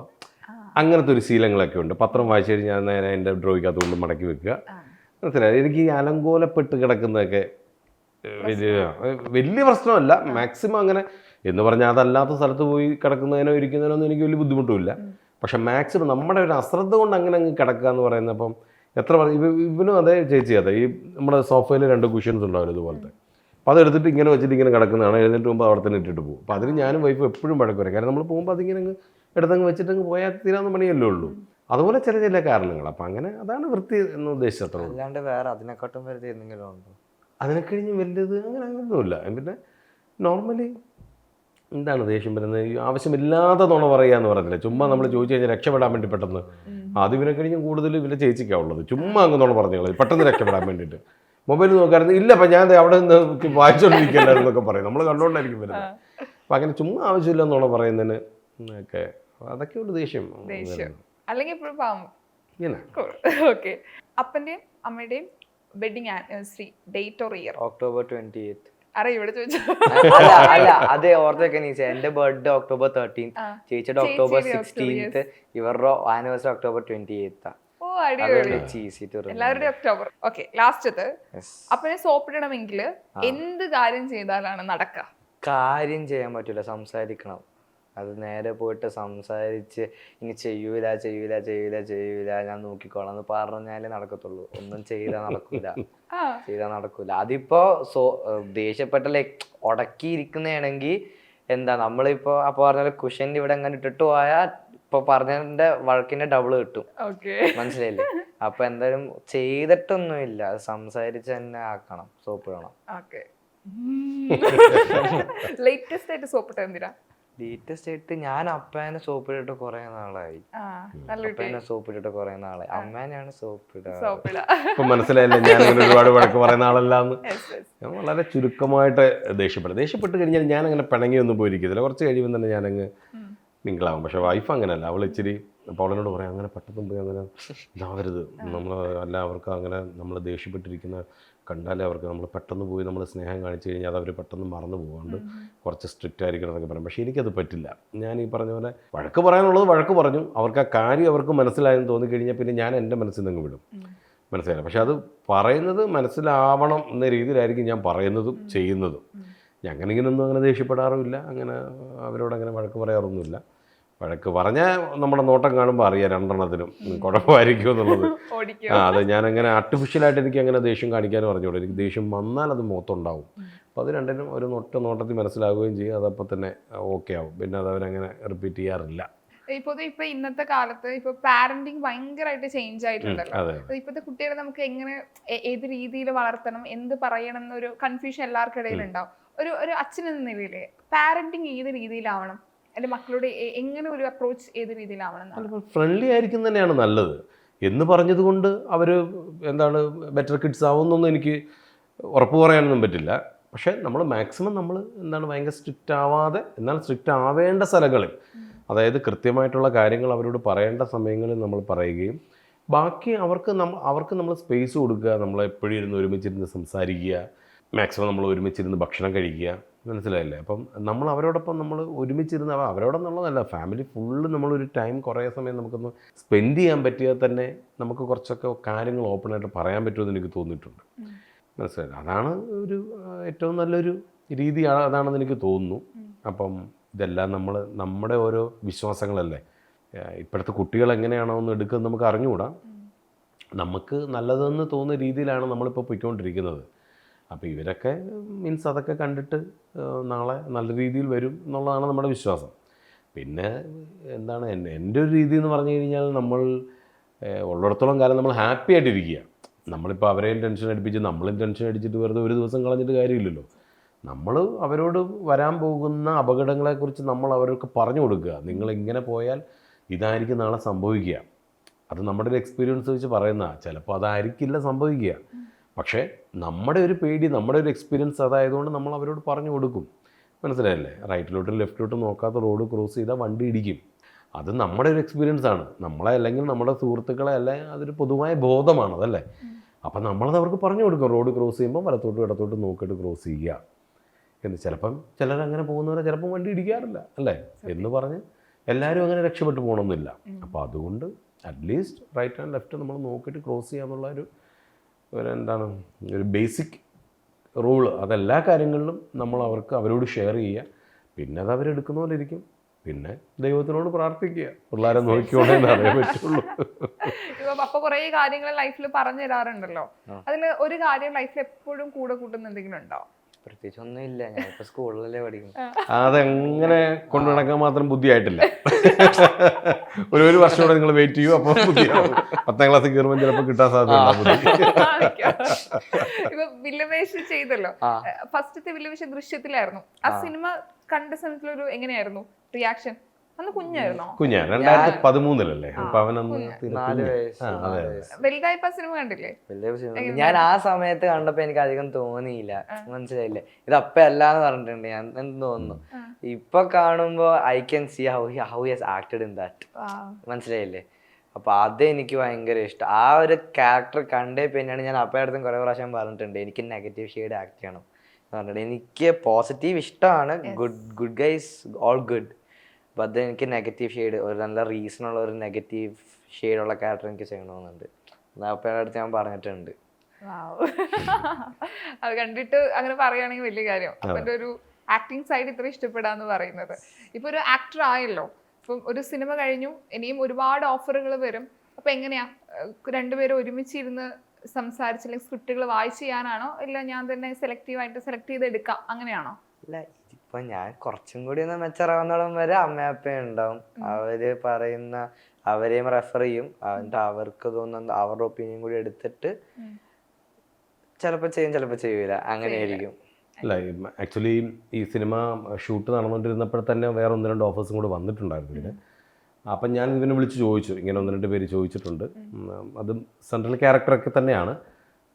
അങ്ങനത്തെ ഒരു ശീലങ്ങളൊക്കെ ഉണ്ട്. പത്രം വായിച്ചു കഴിഞ്ഞാൽ ഞാൻ നേരെ എൻ്റെ ഡ്രോയ്ക്ക് അതുകൊണ്ട് മടക്കി വെക്കുക. മനസ്സിലായി? എനിക്ക് ഈ അലങ്കോലപ്പെട്ട് കിടക്കുന്നതൊക്കെ വലിയ പ്രശ്നമല്ല. മാക്സിമം അങ്ങനെ എന്ന് പറഞ്ഞാൽ അതല്ലാത്ത സ്ഥലത്ത് പോയി കിടക്കുന്നതിനോ ഇരിക്കുന്നതിനോ ഒന്നും എനിക്ക് വലിയ ബുദ്ധിമുട്ടുമില്ല. പക്ഷെ മാക്സിമം നമ്മുടെ ഒരു അശ്രദ്ധ കൊണ്ട് അങ്ങനെ അങ്ങ് കിടക്കുക എന്ന് പറയുന്നപ്പം എത്ര ഇവനും അതേ ചേച്ചി അതെ, ഈ നമ്മുടെ സോഫയിൽ 2 കുഷ്യൻസ് ഉണ്ടാവില്ല ഇതുപോലത്തെ, അപ്പോൾ അതെടുത്തിട്ട് ഇങ്ങനെ വെച്ചിട്ട് ഇങ്ങനെ കിടക്കുന്നതാണ്, എഴുന്നേറ്റ് പോകുമ്പോൾ അവിടെ തന്നെ ഇട്ടിട്ട് പോകും. അപ്പോൾ അതിന് ഞാനും വൈഫ് എപ്പോഴും വഴക്ക് പറയും, കാരണം നമ്മൾ പോകുമ്പോൾ അതിങ്ങനെ അങ്ങ് എടുത്തങ്ങ് വെച്ചിട്ടങ്ങ് പോയാൽ തീരാവുന്ന പണിയല്ലേ ഉള്ളൂ. അതുപോലെ ചില ചില കാരണങ്ങൾ. അപ്പം അങ്ങനെ അതാണ് വൃത്തി എന്ന് ഉദ്ദേശിച്ചത്രേ ഉള്ളൂ. അല്ലാണ്ട് വേറെ അതിനെക്കാട്ടും വലുത് എന്തെങ്കിലും ഉണ്ടോ? അതിനെ കഴിഞ്ഞ് വലുത് അങ്ങനെ അങ്ങനെയൊന്നുമില്ല. പിന്നെ നോർമലി എന്താണ് ദേഷ്യം വരുന്നത്, ഈ ആവശ്യമില്ലാത്ത നുണ പറയുക എന്ന് പറഞ്ഞില്ല, ചുമ്മാ നമ്മൾ ചോദിച്ചു കഴിഞ്ഞാൽ രക്ഷപ്പെടാൻ വേണ്ടി പെട്ടെന്ന്, അത് ഇവനെ കഴിഞ്ഞ് കൂടുതൽ ഇവരെ ചേച്ചിക്കാവുള്ളത്, ചുമ്മാ അങ്ങ് നുണ പറഞ്ഞോളൂ പെട്ടെന്ന് രക്ഷപ്പെടാൻ വേണ്ടിയിട്ട്. മൊബൈൽ നോക്കാറുണ്ട്, ഇല്ല അപ്പം ഞാൻ അവിടെ നിന്ന് വായിച്ചുകൊണ്ടിരിക്കുകയല്ലായിരുന്നൊക്കെ പറയും, നമ്മൾ കണ്ടുകൊണ്ടായിരിക്കും വരുന്നത്. അപ്പം അങ്ങനെ ചുമ്മാ ആവശ്യമില്ല എന്നുള്ള പറയുന്നതിന് ഒക്കെ അതൊക്കെയുള്ളൂ ദേഷ്യം. അല്ലെങ്കിൽ ഇപ്പോഴും പാവം. ഇങ്ങനെ ഓക്കെ. അപ്പൻ്റെയും അമ്മയുടെയും wedding anniversary date or year? October 28th. അറിയാം, ഇവിടെ ചോദിച്ചു. അല്ല അത് ഓർത്തൊക്കെ നീച്ച, എന്റെ ബർത്ത്ഡേ October 13th, ചേച്ചിയുടെ October 16th, ഇവരുടെ ആനിവേഴ്സറി October 28th. ഓ അടിപൊളി, ഈസി ടു റിമെമ്പർ. എല്ലാവരുടെയും ഒക്ടോബർ. ഓക്കെ, ലാസ്റ്റത്ത് അപ്പനെ സോപ്പിടണമെങ്കിൽ എന്ത് കാര്യം ചെയ്താലാണ് നടക്കുക? കാര്യം ചെയ്യാൻ പറ്റൂല, സംസാരിക്കണം. അത് നേരെ പോയിട്ട് സംസാരിച്ച് ഇനി ചെയ്യൂല ചെയ്യൂല ചെയ്യൂല ചെയ്യൂല ഞാൻ നോക്കിക്കോളാം എന്ന് പറഞ്ഞാലേ നടക്കത്തുള്ളൂ. ഒന്നും ചെയ്താൽ നടക്കൂല, ചെയ്താൽ നടക്കൂല. അതിപ്പോ ദേഷ്യപ്പെട്ട ഉടക്കിയിരിക്കുന്നതാണെങ്കിൽ എന്താ, നമ്മളിപ്പോ അപ്പൊ പറഞ്ഞ കുഷ്യന്റെ ഇവിടെ അങ്ങനെ ഇട്ടിട്ട് പോയാൽ ഇപ്പൊ പറഞ്ഞതിന്റെ വഴക്കിന്റെ ഡബിൾ കിട്ടും. മനസ്സിലായില്ലേ? അപ്പൊ എന്തായാലും ചെയ്തിട്ടൊന്നുമില്ല, അത് സംസാരിച്ച് തന്നെ ആക്കണം, സോപ്പ് ഇടണം. ലേറ്റസ്റ്റ് ആയിട്ട് സോപ്പിട്ട എന്തിനാ? ലേറ്റസ്റ്റ് ആയിട്ട് ഞാൻ അപ്പേനെ സോപ്പിട്ടിട്ട് കുറെ നാളായി. അപ്പേനെ സോപ്പിട്ടിട്ട് കുറെ നാളായി, അമ്മേനെയാണ് സോപ്പിടുക. ഇപ്പൊ മനസ്സിലായില്ലേ ഞാൻ ഒരുപാട് വഴക്ക് പറയുന്ന ആളല്ലാന്ന്. ഞാൻ വളരെ ചുരുക്കമായിട്ട് ദേഷ്യപ്പെട്ട് കഴിഞ്ഞാൽ ഞാൻ അങ്ങനെ പിണങ്ങിയൊന്നും പോയിരിക്കത്തില്ല, കുറച്ച് കഴിയുമ്പോൾ തന്നെ ഞാനങ്ങ് മിങ്കിളാവും. പക്ഷെ വൈഫ് അങ്ങനെയല്ല, അവൾ ഇച്ചിരി അപ്പോൾ അവളോട് പറയാം അങ്ങനെ പെട്ടെന്ന് പോയി അങ്ങനെ ഇതാവരുത്, നമ്മൾ അല്ല അവർക്ക് അങ്ങനെ നമ്മൾ ദേഷ്യപ്പെട്ടിരിക്കുന്ന കണ്ടാലേ അവർക്ക് നമ്മൾ പെട്ടെന്ന് പോയി നമ്മൾ സ്നേഹം കാണിച്ചു കഴിഞ്ഞാൽ അത് അവർ പെട്ടെന്ന് മറന്നു പോകാണ്ട് കുറച്ച് സ്ട്രിക്റ്റ് ആയിരിക്കണം എന്നൊക്കെ പറയും. പക്ഷേ എനിക്കത് പറ്റില്ല. ഞാൻ ഈ പറഞ്ഞ പോലെ വഴക്ക് പറയാനുള്ളത് വഴക്ക് പറഞ്ഞു, അവർക്ക് ആ കാര്യം അവർക്ക് മനസ്സിലായെന്ന് തോന്നിക്കഴിഞ്ഞാൽ പിന്നെ ഞാൻ എൻ്റെ മനസ്സിൽ നിന്ന് വിടും, മനസ്സിലായില്ല. പക്ഷെ അത് പറയുന്നത് മനസ്സിലാവണം എന്ന രീതിയിലായിരിക്കും ഞാൻ പറയുന്നതും ചെയ്യുന്നതും. ഞാൻ അങ്ങനെ ഇങ്ങനെയൊന്നും അങ്ങനെ ദേഷ്യപ്പെടാറുമില്ല, അങ്ങനെ അവരോട് അങ്ങനെ വഴക്ക് പറയാറൊന്നുമില്ല. വഴക്ക് പറഞ്ഞാൽ നമ്മുടെ നോട്ടം കാണുമ്പോൾ അറിയാം രണ്ടെണ്ണത്തിനും കുഴപ്പമായിരിക്കും എന്നുള്ളത്. അതെ, ഞാനങ്ങനെ ആർട്ടിഫിഷ്യലായിട്ട് എനിക്ക് അങ്ങനെ ദേഷ്യം കാണിക്കാനും പറഞ്ഞോളൂ. എനിക്ക് ദേഷ്യം വന്നാൽ അത് മുഖത്തുണ്ടാവും. അപ്പോൾ അത് രണ്ടിനും ഒരു നോട്ടത്തിൽ മനസ്സിലാവുകയും ചെയ്യും, അതപ്പോൾ തന്നെ ഓക്കെ ആവും. പിന്നെ അത് അവരങ്ങനെ റിപ്പീറ്റ് ചെയ്യാറില്ല. ഇപ്പൊ ഇന്നത്തെ കാലത്ത് ഇപ്പൊ പാരന്റിങ് ഭയങ്കരമായിട്ട് ചേഞ്ച് ആയിട്ടുണ്ടല്ലോ. ഇപ്പോഴത്തെ കുട്ടികളെ നമുക്ക് എങ്ങനെ ഏത് രീതിയിൽ വളർത്തണം, എന്ത് പറയണം എന്നൊരു കൺഫ്യൂഷൻ എല്ലാവർക്കും ഇടയിൽ ഉണ്ടാവും. ഒരു അച്ഛൻ എന്ന നിലയിൽ പാരന്റിങ് ഏത് രീതിയിലാവണം, എൻ്റെ മക്കളോട് എങ്ങനെ ഒരു അപ്രോച്ച് ഏത് രീതിയിലാവണം? ഫ്രണ്ട്ലി ആയിരിക്കും തന്നെയാണ് നല്ലത് എന്ന് പറഞ്ഞത് കൊണ്ട് അവർ എന്താണ് ബെറ്റർ കിഡ്സ് ആവുമെന്നൊന്നും എനിക്ക് ഉറപ്പ് പറയാനൊന്നും പറ്റില്ല. പക്ഷേ നമ്മൾ മാക്സിമം നമ്മൾ എന്താണ് ഭയങ്കര സ്ട്രിക്റ്റ് ആവാതെ എന്നാൽ സ്ട്രിക്റ്റ് ആവേണ്ട സ്ഥലങ്ങളിൽ, അതായത് കൃത്യമായിട്ടുള്ള കാര്യങ്ങൾ അവരോട് പറയേണ്ട സമയങ്ങളിൽ നമ്മൾ പറയുകയും ബാക്കി അവർക്ക് നമ്മൾ സ്പേസ് കൊടുക്കുക. നമ്മൾ എപ്പോഴും ഇരുന്ന് ഒരുമിച്ചിരുന്ന് സംസാരിക്കുക, മാക്സിമം നമ്മൾ ഒരുമിച്ചിരുന്ന് ഭക്ഷണം കഴിക്കുക, മനസ്സിലായില്ലേ? അപ്പം നമ്മൾ അവരോടൊപ്പം നമ്മൾ ഒരുമിച്ചിരുന്ന് അവരോടൊന്നുള്ളതല്ല, ഫാമിലി ഫുള്ള് നമ്മളൊരു ടൈം കുറേ സമയം നമുക്കൊന്ന് സ്പെൻഡ് ചെയ്യാൻ പറ്റിയാൽ തന്നെ നമുക്ക് കുറച്ചൊക്കെ കാര്യങ്ങൾ ഓപ്പണായിട്ട് പറയാൻ പറ്റുമെന്ന് എനിക്ക് തോന്നിയിട്ടുണ്ട്, മനസ്സിലായില്ലേ? അതാണ് ഒരു ഏറ്റവും നല്ലൊരു രീതിയാണ്, അതാണെന്ന് എനിക്ക് തോന്നുന്നു. അപ്പം ഇതെല്ലാം നമ്മുടെ ഓരോ വിശ്വാസങ്ങളല്ലേ. ഇപ്പോഴത്തെ കുട്ടികൾ എങ്ങനെയാണോ എന്ന് എടുക്കുന്നത് നമുക്ക് അറിഞ്ഞുകൂടാ. നമുക്ക് നല്ലതെന്ന് തോന്നുന്ന രീതിയിലാണ് നമ്മളിപ്പോൾ പോയിക്കൊണ്ടിരിക്കുന്നത്. അപ്പോൾ ഇവരൊക്കെ മീൻസ് അതൊക്കെ കണ്ടിട്ട് നാളെ നല്ല രീതിയിൽ വരും എന്നുള്ളതാണ് നമ്മുടെ വിശ്വാസം. പിന്നെ എന്താണ് എൻ്റെ ഒരു രീതി എന്ന് പറഞ്ഞു കഴിഞ്ഞാൽ, നമ്മൾ ഉള്ളിടത്തോളം കാലം നമ്മൾ ഹാപ്പി ആയിട്ടിരിക്കുക. നമ്മളിപ്പോൾ അവരെയും ടെൻഷൻ അടിപ്പിച്ച് നമ്മളും ടെൻഷൻ അടിച്ചിട്ട് വെറുതെ ഒരു ദിവസം കളഞ്ഞിട്ട് കാര്യമില്ലല്ലോ. നമ്മൾ അവരോട് വരാൻ പോകുന്ന അപകടങ്ങളെക്കുറിച്ച് നമ്മൾ അവർക്ക് പറഞ്ഞു കൊടുക്കുക. നിങ്ങളിങ്ങനെ പോയാൽ ഇതായിരിക്കും നാളെ സംഭവിക്കുക. അത് നമ്മുടെ ഒരു എക്സ്പീരിയൻസ് വെച്ച് പറയുന്നതാണ്. ചിലപ്പോൾ അതായിരിക്കില്ല സംഭവിക്കുക, പക്ഷേ നമ്മുടെ ഒരു പേടി, നമ്മുടെ ഒരു എക്സ്പീരിയൻസ് അതായതുകൊണ്ട് നമ്മൾ അവരോട് പറഞ്ഞു കൊടുക്കും, മനസ്സിലായല്ലേ? റൈറ്റിലോട്ടും ലെഫ്റ്റിലോട്ടും നോക്കാത്ത റോഡ് ക്രോസ് ചെയ്താൽ വണ്ടി ഇടിക്കും. അത് നമ്മുടെ ഒരു എക്സ്പീരിയൻസ് ആണ്. നമ്മളെ അല്ലെങ്കിൽ നമ്മുടെ സുഹൃത്തുക്കളെ അല്ലെങ്കിൽ അതൊരു പൊതുവായ ബോധമാണ്, അതല്ലേ? അപ്പം നമ്മളത് അവർക്ക് പറഞ്ഞു കൊടുക്കും. റോഡ് ക്രോസ് ചെയ്യുമ്പോൾ വലത്തോട്ടും ഇടത്തോട്ടും നോക്കിയിട്ട് ക്രോസ് ചെയ്യുക എന്ന്. ചിലപ്പം ചിലരങ്ങനെ പോകുന്നവരെ ചിലപ്പം വണ്ടി ഇടിക്കാറില്ല, അല്ലേ എന്ന് പറഞ്ഞ് എല്ലാവരും അങ്ങനെ രക്ഷപ്പെട്ടു പോകണമെന്നില്ല. അപ്പോൾ അതുകൊണ്ട് അറ്റ്ലീസ്റ്റ് റൈറ്റ് ആൻഡ് ലെഫ്റ്റ് നമ്മൾ നോക്കിയിട്ട് ക്രോസ് ചെയ്യാന്നുള്ള ഒരു ബേസിക് റൂള് അതെല്ലാ കാര്യങ്ങളിലും നമ്മൾ അവരോട് ഷെയർ ചെയ്യുക. പിന്നെ അത് അവരെടുക്കുന്ന പോലെ ഇരിക്കും. പിന്നെ ദൈവത്തിനോട് പ്രാർത്ഥിക്കുക, പിള്ളേരെ നോക്കിക്കോളെ എന്ന് അറിയാൻ പറ്റുള്ളൂ. ഇപ്പൊ അപ്പൊ കുറെ കാര്യങ്ങൾ ലൈഫിൽ പറഞ്ഞു തരാറുണ്ടല്ലോ, അതിൽ ഒരു കാര്യം ലൈഫിൽ എപ്പോഴും കൂടെ കൂട്ടുന്ന എന്തെങ്കിലും ഉണ്ടോ? പ്രത്യേകിച്ച് ഒന്നും ഇല്ല, ഞാനിപ്പോ സ്കൂളിലല്ലേ പഠിക്കുന്നു. അതെങ്ങനെ കൊണ്ടു നടക്കാൻ മാത്രം ബുദ്ധിയായിട്ടില്ല. ഒരു വർഷം കൂടെ നിങ്ങൾ വെയിറ്റ് ചെയ്യൂ, അപ്പോൾ ബുദ്ധിയാവും. 10ാം ക്ലാസ്സിൽ കയറുമ്പോൾ ചിലപ്പോൾ കിട്ടാൻ സാധ്യത. ഇപ്പൊ വില്ലവേഷം ചെയ്തല്ലോ, ഫസ്റ്റത്തെ വില്ലവേഷം ദൃശ്യത്തിലായിരുന്നു. ആ സിനിമ കണ്ട സമയത്തിലൊരു എങ്ങനെയായിരുന്നു റിയാക്ഷൻ? അന്ന് കുഞ്ഞായിരുന്നോ? 2013 അപ്പൊ അവനന്ന് 4 വയസ്സ്. വലുതായപ്പോ സിനിമ കണ്ടില്ലേ? ഞാൻ ആ സമയത്ത് കണ്ടപ്പോ എനിക്ക് അധികം തോന്നിയില്ല, മനസ്സിലായില്ലേ? ഇത് അപ്പ അല്ലാന്ന് പറഞ്ഞിട്ടുണ്ട് ഞാൻ, എന്ത് തോന്നുന്നു. ഇപ്പൊ കാണുമ്പോ I can see how has acted in that, മനസ്സിലായില്ലേ? അപ്പൊ അത് എനിക്ക് ഭയങ്കര ഇഷ്ടം. ആ ഒരു ക്യാരക്ടർ കണ്ടേ പിന്നെയാണ് ഞാൻ അപ്പയുടെ അടുത്തും കുറെ പ്രാവശ്യം പറഞ്ഞിട്ടുണ്ട് എനിക്ക് നെഗറ്റീവ് ഷെയ്ഡ് ആക്ട് ചെയ്യണം എന്ന് പറഞ്ഞിട്ട്. എനിക്ക് പോസിറ്റീവ് ഇഷ്ടമാണ്, good guys all good, but എനിക്ക് നെഗറ്റീവ് ഷെയ്ഡ്, ഒരു നല്ല റീസൺ ഉള്ള ഒരു നെഗറ്റീവ് ഷെയ്ഡുള്ള ക്യാരക്ടർ എനിക്ക് ചെയ്യണമെന്നുണ്ട്. അപ്പയുടെ അടുത്ത് ഞാൻ പറഞ്ഞിട്ടുണ്ട്. അത് കണ്ടിട്ട് അങ്ങനെ പറയുകയാണെങ്കിൽ വലിയ കാര്യം. അവന്റെ ഒരു ആക്ടിങ് സൈഡ് ഇത്ര ഇഷ്ടപ്പെടാന്ന് പറയുന്നത്. ഇപ്പൊ ഒരു ആക്ടർ ആയല്ലോ, ഇപ്പം ഒരു സിനിമ കഴിഞ്ഞു, ഇനിയും ഒരുപാട് ഓഫറുകൾ വരും. അപ്പൊ എങ്ങനെയാ രണ്ടുപേരും ഒരുമിച്ചിരുന്ന് സംസാരിച്ച് അല്ലെങ്കിൽ സ്ക്രിപ്റ്റുകൾ വായിച്ച് ചെയ്യാനാണോ, ഇല്ല ഞാൻ തന്നെ സെലക്ട് ചെയ്ത് എടുക്കാം അങ്ങനെയാണോ? ഇല്ല, ഇപ്പൊ ഞാൻ കുറച്ചും കൂടി ഒന്ന് മെച്ചറാവുന്നോളം വരെ അമ്മയപ്പയും ഉണ്ടാവും. അവര് പറയുന്ന അവരെയും റെഫർ ചെയ്യും, എന്നിട്ട് അവർക്ക് തോന്നുന്ന അവരുടെ ഒപ്പീനിയൻ കൂടി എടുത്തിട്ട് ചിലപ്പോ ചെയ്യും ചിലപ്പോ ചെയ്യൂല, അങ്ങനെയായിരിക്കും. അല്ല, ആക്ച്വലി ഈ സിനിമ ഷൂട്ട് നടന്നുകൊണ്ടിരുന്നപ്പോൾ തന്നെ വേറെ 1-2 ഓഫേഴ്സും കൂടെ വന്നിട്ടുണ്ടായിരുന്നു ഇതിന്. അപ്പം ഞാൻ ഇവനെ വിളിച്ച് ചോദിച്ചു, ഇങ്ങനെ 1-2 പേര് ചോദിച്ചിട്ടുണ്ട്. അതും സെൻട്രൽ ക്യാരക്ടറൊക്കെ തന്നെയാണ്.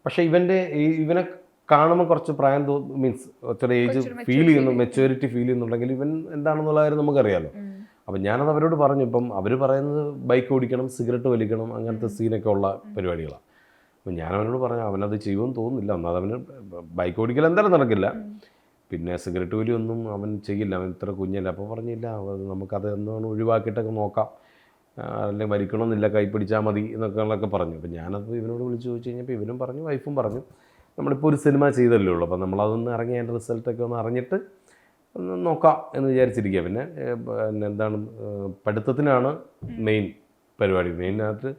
പക്ഷേ ഇവനെ കാണുമ്പോൾ കുറച്ച് പ്രായം മീൻസ് ചെറിയ ഏജ് ഫീൽ ചെയ്യുന്നു, മെച്യൂരിറ്റി ഫീൽ ചെയ്യുന്നുണ്ടെങ്കിൽ ഇവൻ എന്താണെന്നുള്ള കാര്യം നമുക്കറിയാമല്ലോ. അപ്പം ഞാനത് അവരോട് പറഞ്ഞു. ഇപ്പം അവർ പറയുന്നത് ബൈക്ക് ഓടിക്കണം, സിഗരറ്റ് വലിക്കണം, അങ്ങനത്തെ സീനൊക്കെ ഉള്ള പരിപാടികളാണ്. അപ്പം ഞാൻ അവനോട് പറഞ്ഞു അവനത് ചെയ്യുമെന്ന് തോന്നുന്നില്ല. ഒന്നാമത് അവന് ബൈക്ക് ഓടിക്കൽ എന്തായാലും നടക്കില്ല, പിന്നെ സിഗരറ്റ് വലിയൊന്നും അവൻ ചെയ്യില്ല, അവൻ ഇത്ര കുഞ്ഞല്ല. അപ്പോൾ പറഞ്ഞില്ല, നമുക്കത് എന്നാണ് ഒഴിവാക്കിയിട്ടൊക്കെ നോക്കാം, അല്ലെങ്കിൽ വലിക്കണമെന്നില്ല, കൈ പിടിച്ചാൽ മതി എന്നൊക്കെ പറഞ്ഞു. അപ്പം ഞാനത് ഇവനോട് വിളിച്ച് ചോദിച്ചു കഴിഞ്ഞപ്പോൾ ഇവനും പറഞ്ഞു, വൈഫും പറഞ്ഞു, നമ്മളിപ്പോൾ ഒരു സിനിമ ചെയ്തല്ലേ ഉള്ളൂ, അപ്പം നമ്മളതൊന്ന് ഇറങ്ങി അതിൻ്റെ റിസൾട്ടൊക്കെ ഒന്ന് അറിഞ്ഞിട്ട് ഒന്ന് നോക്കാം എന്ന് വിചാരിച്ചിരിക്കുക. പിന്നെ എന്താണ് പഠിത്തത്തിനാണ് മെയിൻ പരിപാടി. മെയിനകത്ത്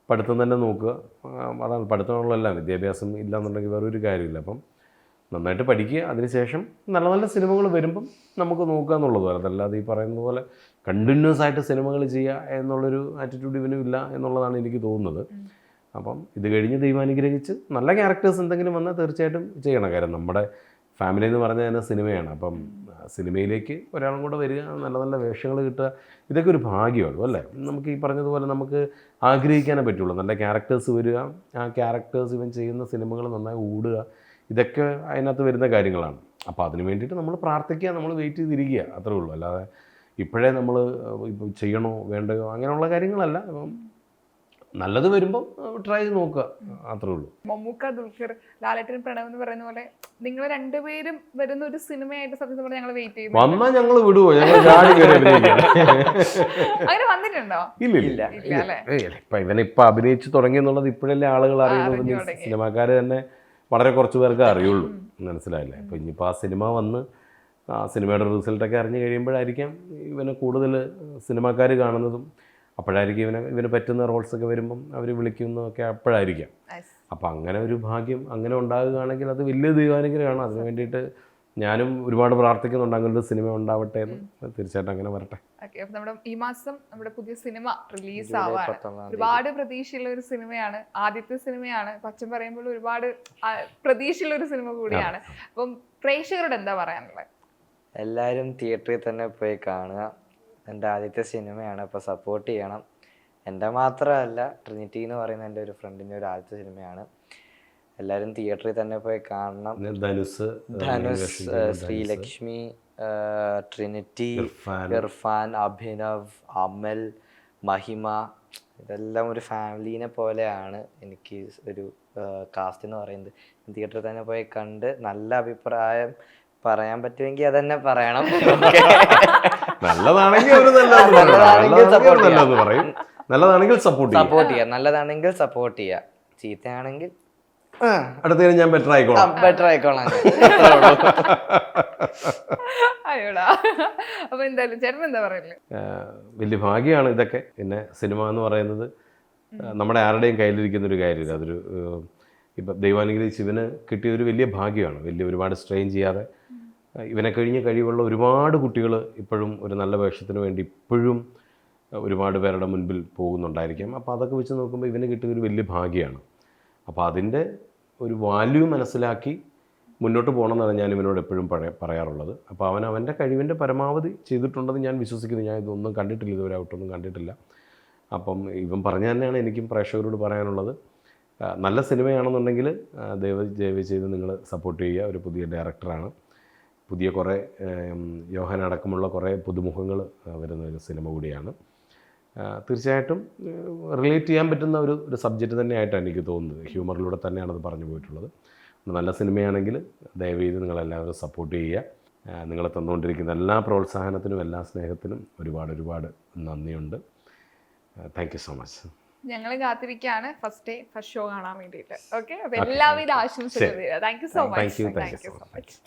പഠിത്തം തന്നെ നോക്കുക, അതാണ് പഠിത്തമുള്ളതെല്ലാം. വിദ്യാഭ്യാസം ഇല്ലയെന്നുണ്ടെങ്കിൽ വേറൊരു കാര്യമില്ല. അപ്പം നന്നായിട്ട് പഠിക്കുക, അതിനുശേഷം നല്ല നല്ല സിനിമകൾ വരുമ്പം നമുക്ക് നോക്കുക എന്നുള്ളത്. അതല്ലാതെ ഈ പറയുന്ന പോലെ കണ്ടിന്യൂസ് ആയിട്ട് സിനിമകൾ ചെയ്യുക എന്നുള്ളൊരു ആറ്റിറ്റ്യൂഡ് ഇവനും ഇല്ല എന്നുള്ളതാണ് എനിക്ക് തോന്നുന്നത്. അപ്പം ഇത് കഴിഞ്ഞ് ദൈവം അനുഗ്രഹിച്ച് നല്ല ക്യാരക്ടേഴ്സ് എന്തെങ്കിലും വന്നാൽ തീർച്ചയായിട്ടും ചെയ്യണം. കാര്യം നമ്മുടെ ഫാമിലി എന്ന് പറഞ്ഞാൽ തന്നെ സിനിമയാണ്. അപ്പം സിനിമയിലേക്ക് ഒരാളും കൂടെ വരിക, നല്ല നല്ല വേഷങ്ങൾ കിട്ടുക, ഇതൊക്കെ ഒരു ഭാഗ്യമാണ് അല്ലേ? നമുക്ക് ഈ പറഞ്ഞതുപോലെ നമുക്ക് ആഗ്രഹിക്കാനേ പറ്റുള്ളൂ. നല്ല ക്യാരക്ടേഴ്സ് വരിക, ആ ക്യാരക്ടേഴ്സ് ഇവൻ ചെയ്യുന്ന സിനിമകൾ നന്നായി ഓടുക, ഇതൊക്കെ അതിനകത്ത് വരുന്ന കാര്യങ്ങളാണ്. അപ്പോൾ അതിന് വേണ്ടിയിട്ട് നമ്മൾ പ്രാർത്ഥിക്കുക, നമ്മൾ വെയിറ്റ് ചെയ്തിരിക്കുക, അത്രേ ഉള്ളൂ. അല്ലാതെ ഇപ്പോഴേ നമ്മൾ ഇപ്പം ചെയ്യണോ വേണ്ടയോ അങ്ങനെയുള്ള കാര്യങ്ങളല്ല. അപ്പം നല്ലത് വരുമ്പോൾ ട്രൈ ചെയ്ത് നോക്കുക, അത്രേ ഉള്ളൂ. മമ്മൂക്ക, ദുൽഖർ, ലാലേട്ടൻ, പ്രണവ് എന്ന് പറയുന്ന പോലെ നിങ്ങൾ രണ്ടുപേരും വരുന്ന ഒരു സിനിമയായിട്ട് സത്യം പറഞ്ഞാൽ ഞങ്ങൾ വെയിറ്റ് ചെയ്യുന്നു. വന്നാൽ ഞങ്ങൾ വിടുവോ? ഞങ്ങൾ അങ്ങനെ വന്നിട്ടുണ്ടോ? ഇല്ല. ഇപ്പൊ ഇവനിപ്പൊ അഭിനയിച്ച് തുടങ്ങി എന്നുള്ളത് ഇപ്പോഴല്ലേ ആളുകൾ അറിയുന്നത്. സിനിമാക്കാര് തന്നെ വളരെ കുറച്ച് പേർക്ക് അറിയുള്ളൂ, മനസ്സിലായില്ലേ? അപ്പോൾ ഇനിയിപ്പോൾ ആ സിനിമ വന്ന് ആ സിനിമയുടെ റിസൾട്ടൊക്കെ അറിഞ്ഞു കഴിയുമ്പോഴായിരിക്കാം ഇവനെ കൂടുതൽ സിനിമാക്കാർ കാണുന്നതും. അപ്പോഴായിരിക്കും ഇവന് പറ്റുന്ന റോൾസൊക്കെ വരുമ്പം അവർ വിളിക്കുന്നതൊക്കെ അപ്പോഴായിരിക്കാം. അപ്പം അങ്ങനെ ഒരു ഭാഗ്യം അങ്ങനെ ഉണ്ടാകുകയാണെങ്കിൽ അത് വലിയ ദൈവാനുഗ്രഹമാണ്. അതിന് വേണ്ടിയിട്ട് ഞാനും ഒരുപാട് പ്രാർത്ഥിക്കുന്നുണ്ട്, അങ്ങനെ ഒരു സിനിമ ഉണ്ടാവട്ടെ എന്ന്. തീർച്ചയായിട്ടും അങ്ങനെ വരട്ടെ. നമ്മുടെ ഈ മാസം നമ്മുടെ പുതിയ സിനിമ റിലീസ് ആവാണ്. ഒരുപാട് പ്രതീക്ഷയുള്ള ഒരു സിനിമയാണ്, ആദ്യത്തെ സിനിമയാണ്. പച്ചൻ പറയുമ്പോൾ ഒരുപാട് പ്രതീക്ഷയുള്ള ഒരു സിനിമ കൂടിയാണ്. അപ്പം പ്രേക്ഷകരോട് എന്താ പറയാനുള്ളത്? എല്ലാവരും തിയേറ്ററിൽ തന്നെ പോയി കാണുക. എൻ്റെ ആദ്യത്തെ സിനിമയാണ്, അപ്പോൾ സപ്പോർട്ട് ചെയ്യണം. എൻ്റെ മാത്രമല്ല, ട്രിനിറ്റി എന്ന് പറയുന്ന എൻ്റെ ഒരു ഫ്രണ്ടിൻ്റെ ഒരു ആദ്യത്തെ സിനിമയാണ്. എല്ലാവരും തിയേറ്ററിൽ തന്നെ പോയി കാണണം. ധനുഷ്, ശ്രീലക്ഷ്മി, ട്രിനിറ്റി, ഇർഫാൻ, അഭിനവ്, അമൽ, മഹിമ, ഇതെല്ലാം ഒരു ഫാമിലീനെ പോലെയാണ് എനിക്ക് ഒരു കാസ്റ്റ് എന്ന് പറയുന്നത്. തിയേറ്ററിൽ തന്നെ പോയി കണ്ട് നല്ല അഭിപ്രായം പറയാൻ പറ്റുമെങ്കിൽ അതന്നെ പറയണം. നല്ലതാണെങ്കിൽ സപ്പോർട്ട് ചെയ്യാം, നല്ലതാണെങ്കിൽ സപ്പോർട്ട് ചെയ്യാം, ചീത്തയാണെങ്കിൽ അടുത്തതിന് ഞാൻ ബെറ്റർ ആയിക്കോളാം. ബെറ്റർ ആയിക്കോളാം. അയ്യോടാ. അപ്പൊ എന്തായാലും ചേട്ടൻ എന്താ പറയല്ലേ? വലിയ ഭാഗ്യമാണ് ഇതൊക്കെ. പിന്നെ സിനിമ എന്ന് പറയുന്നത് നമ്മുടെ ആരുടെയും കയ്യിലിരിക്കുന്ന ഒരു കാര്യമില്ല. അതൊരു ഇപ്പം ദൈവാനുഗ്രഹിച്ച് ഇവന് കിട്ടിയൊരു വലിയ ഭാഗ്യമാണ്. ഒരുപാട് സ്ട്രെയിൻ ചെയ്യാതെ ഇവനെ കഴിഞ്ഞ് കഴിവുള്ള ഒരുപാട് കുട്ടികൾ ഇപ്പോഴും ഒരു നല്ല വേഷത്തിന് വേണ്ടി ഇപ്പോഴും ഒരുപാട് പേരുടെ മുൻപിൽ പോകുന്നുണ്ടായിരിക്കാം. അപ്പോൾ അതൊക്കെ വെച്ച് നോക്കുമ്പോൾ ഇവന് കിട്ടിയൊരു വലിയ ഭാഗ്യമാണ്. അപ്പോൾ അതിൻ്റെ ഒരു വാല്യൂ മനസ്സിലാക്കി മുന്നോട്ട് പോകണമെന്നാണ് ഞാൻ ഇവനോട് എപ്പോഴും പറയാറുള്ളത്. അപ്പോൾ അവൻ്റെ കഴിവിൻ്റെ പരമാവധി ചെയ്തിട്ടുണ്ടെന്ന് ഞാൻ വിശ്വസിക്കുന്നു. ഞാൻ ഇതൊന്നും കണ്ടിട്ടില്ല, ഇതുവരെ ഔട്ടൊന്നും കണ്ടിട്ടില്ല. അപ്പം ഇവൻ പറഞ്ഞു തന്നെയാണ് എനിക്കും പ്രേക്ഷകരോട് പറയാനുള്ളത്. നല്ല സിനിമയാണെന്നുണ്ടെങ്കിൽ ദയവ് ചെയ്ത് നിങ്ങൾ സപ്പോർട്ട് ചെയ്യുക. ഒരു പുതിയ ഡയറക്ടറാണ്, പുതിയ കുറേ യോഹൻ അടക്കമുള്ള കുറേ പുതുമുഖങ്ങൾ വരുന്ന ഒരു സിനിമ കൂടിയാണ്. തീർച്ചയായിട്ടും റിലേറ്റ് ചെയ്യാൻ പറ്റുന്ന ഒരു സബ്ജക്റ്റ് തന്നെയായിട്ടാണ് എനിക്ക് തോന്നുന്നത്. ഹ്യൂമറിലൂടെ തന്നെയാണ് അത് പറഞ്ഞു പോയിട്ടുള്ളത്. നല്ല സിനിമയാണെങ്കിൽ ദയവേത് നിങ്ങളെല്ലാവരും സപ്പോർട്ട് ചെയ്യുക. നിങ്ങൾ തന്നുകൊണ്ടിരിക്കുന്ന എല്ലാ പ്രോത്സാഹനത്തിനും എല്ലാ സ്നേഹത്തിനും ഒരുപാട് നന്ദിയുണ്ട്. Thank you so much. ഞങ്ങൾ കാത്തിരിക്കുകയാണ് ഫസ്റ്റ് ഷോ കാണാൻ വേണ്ടിയിട്ട്. ഓക്കെ, അപ്പോൾ എല്ലാവിധ ആശംസകളും. Thank you so much.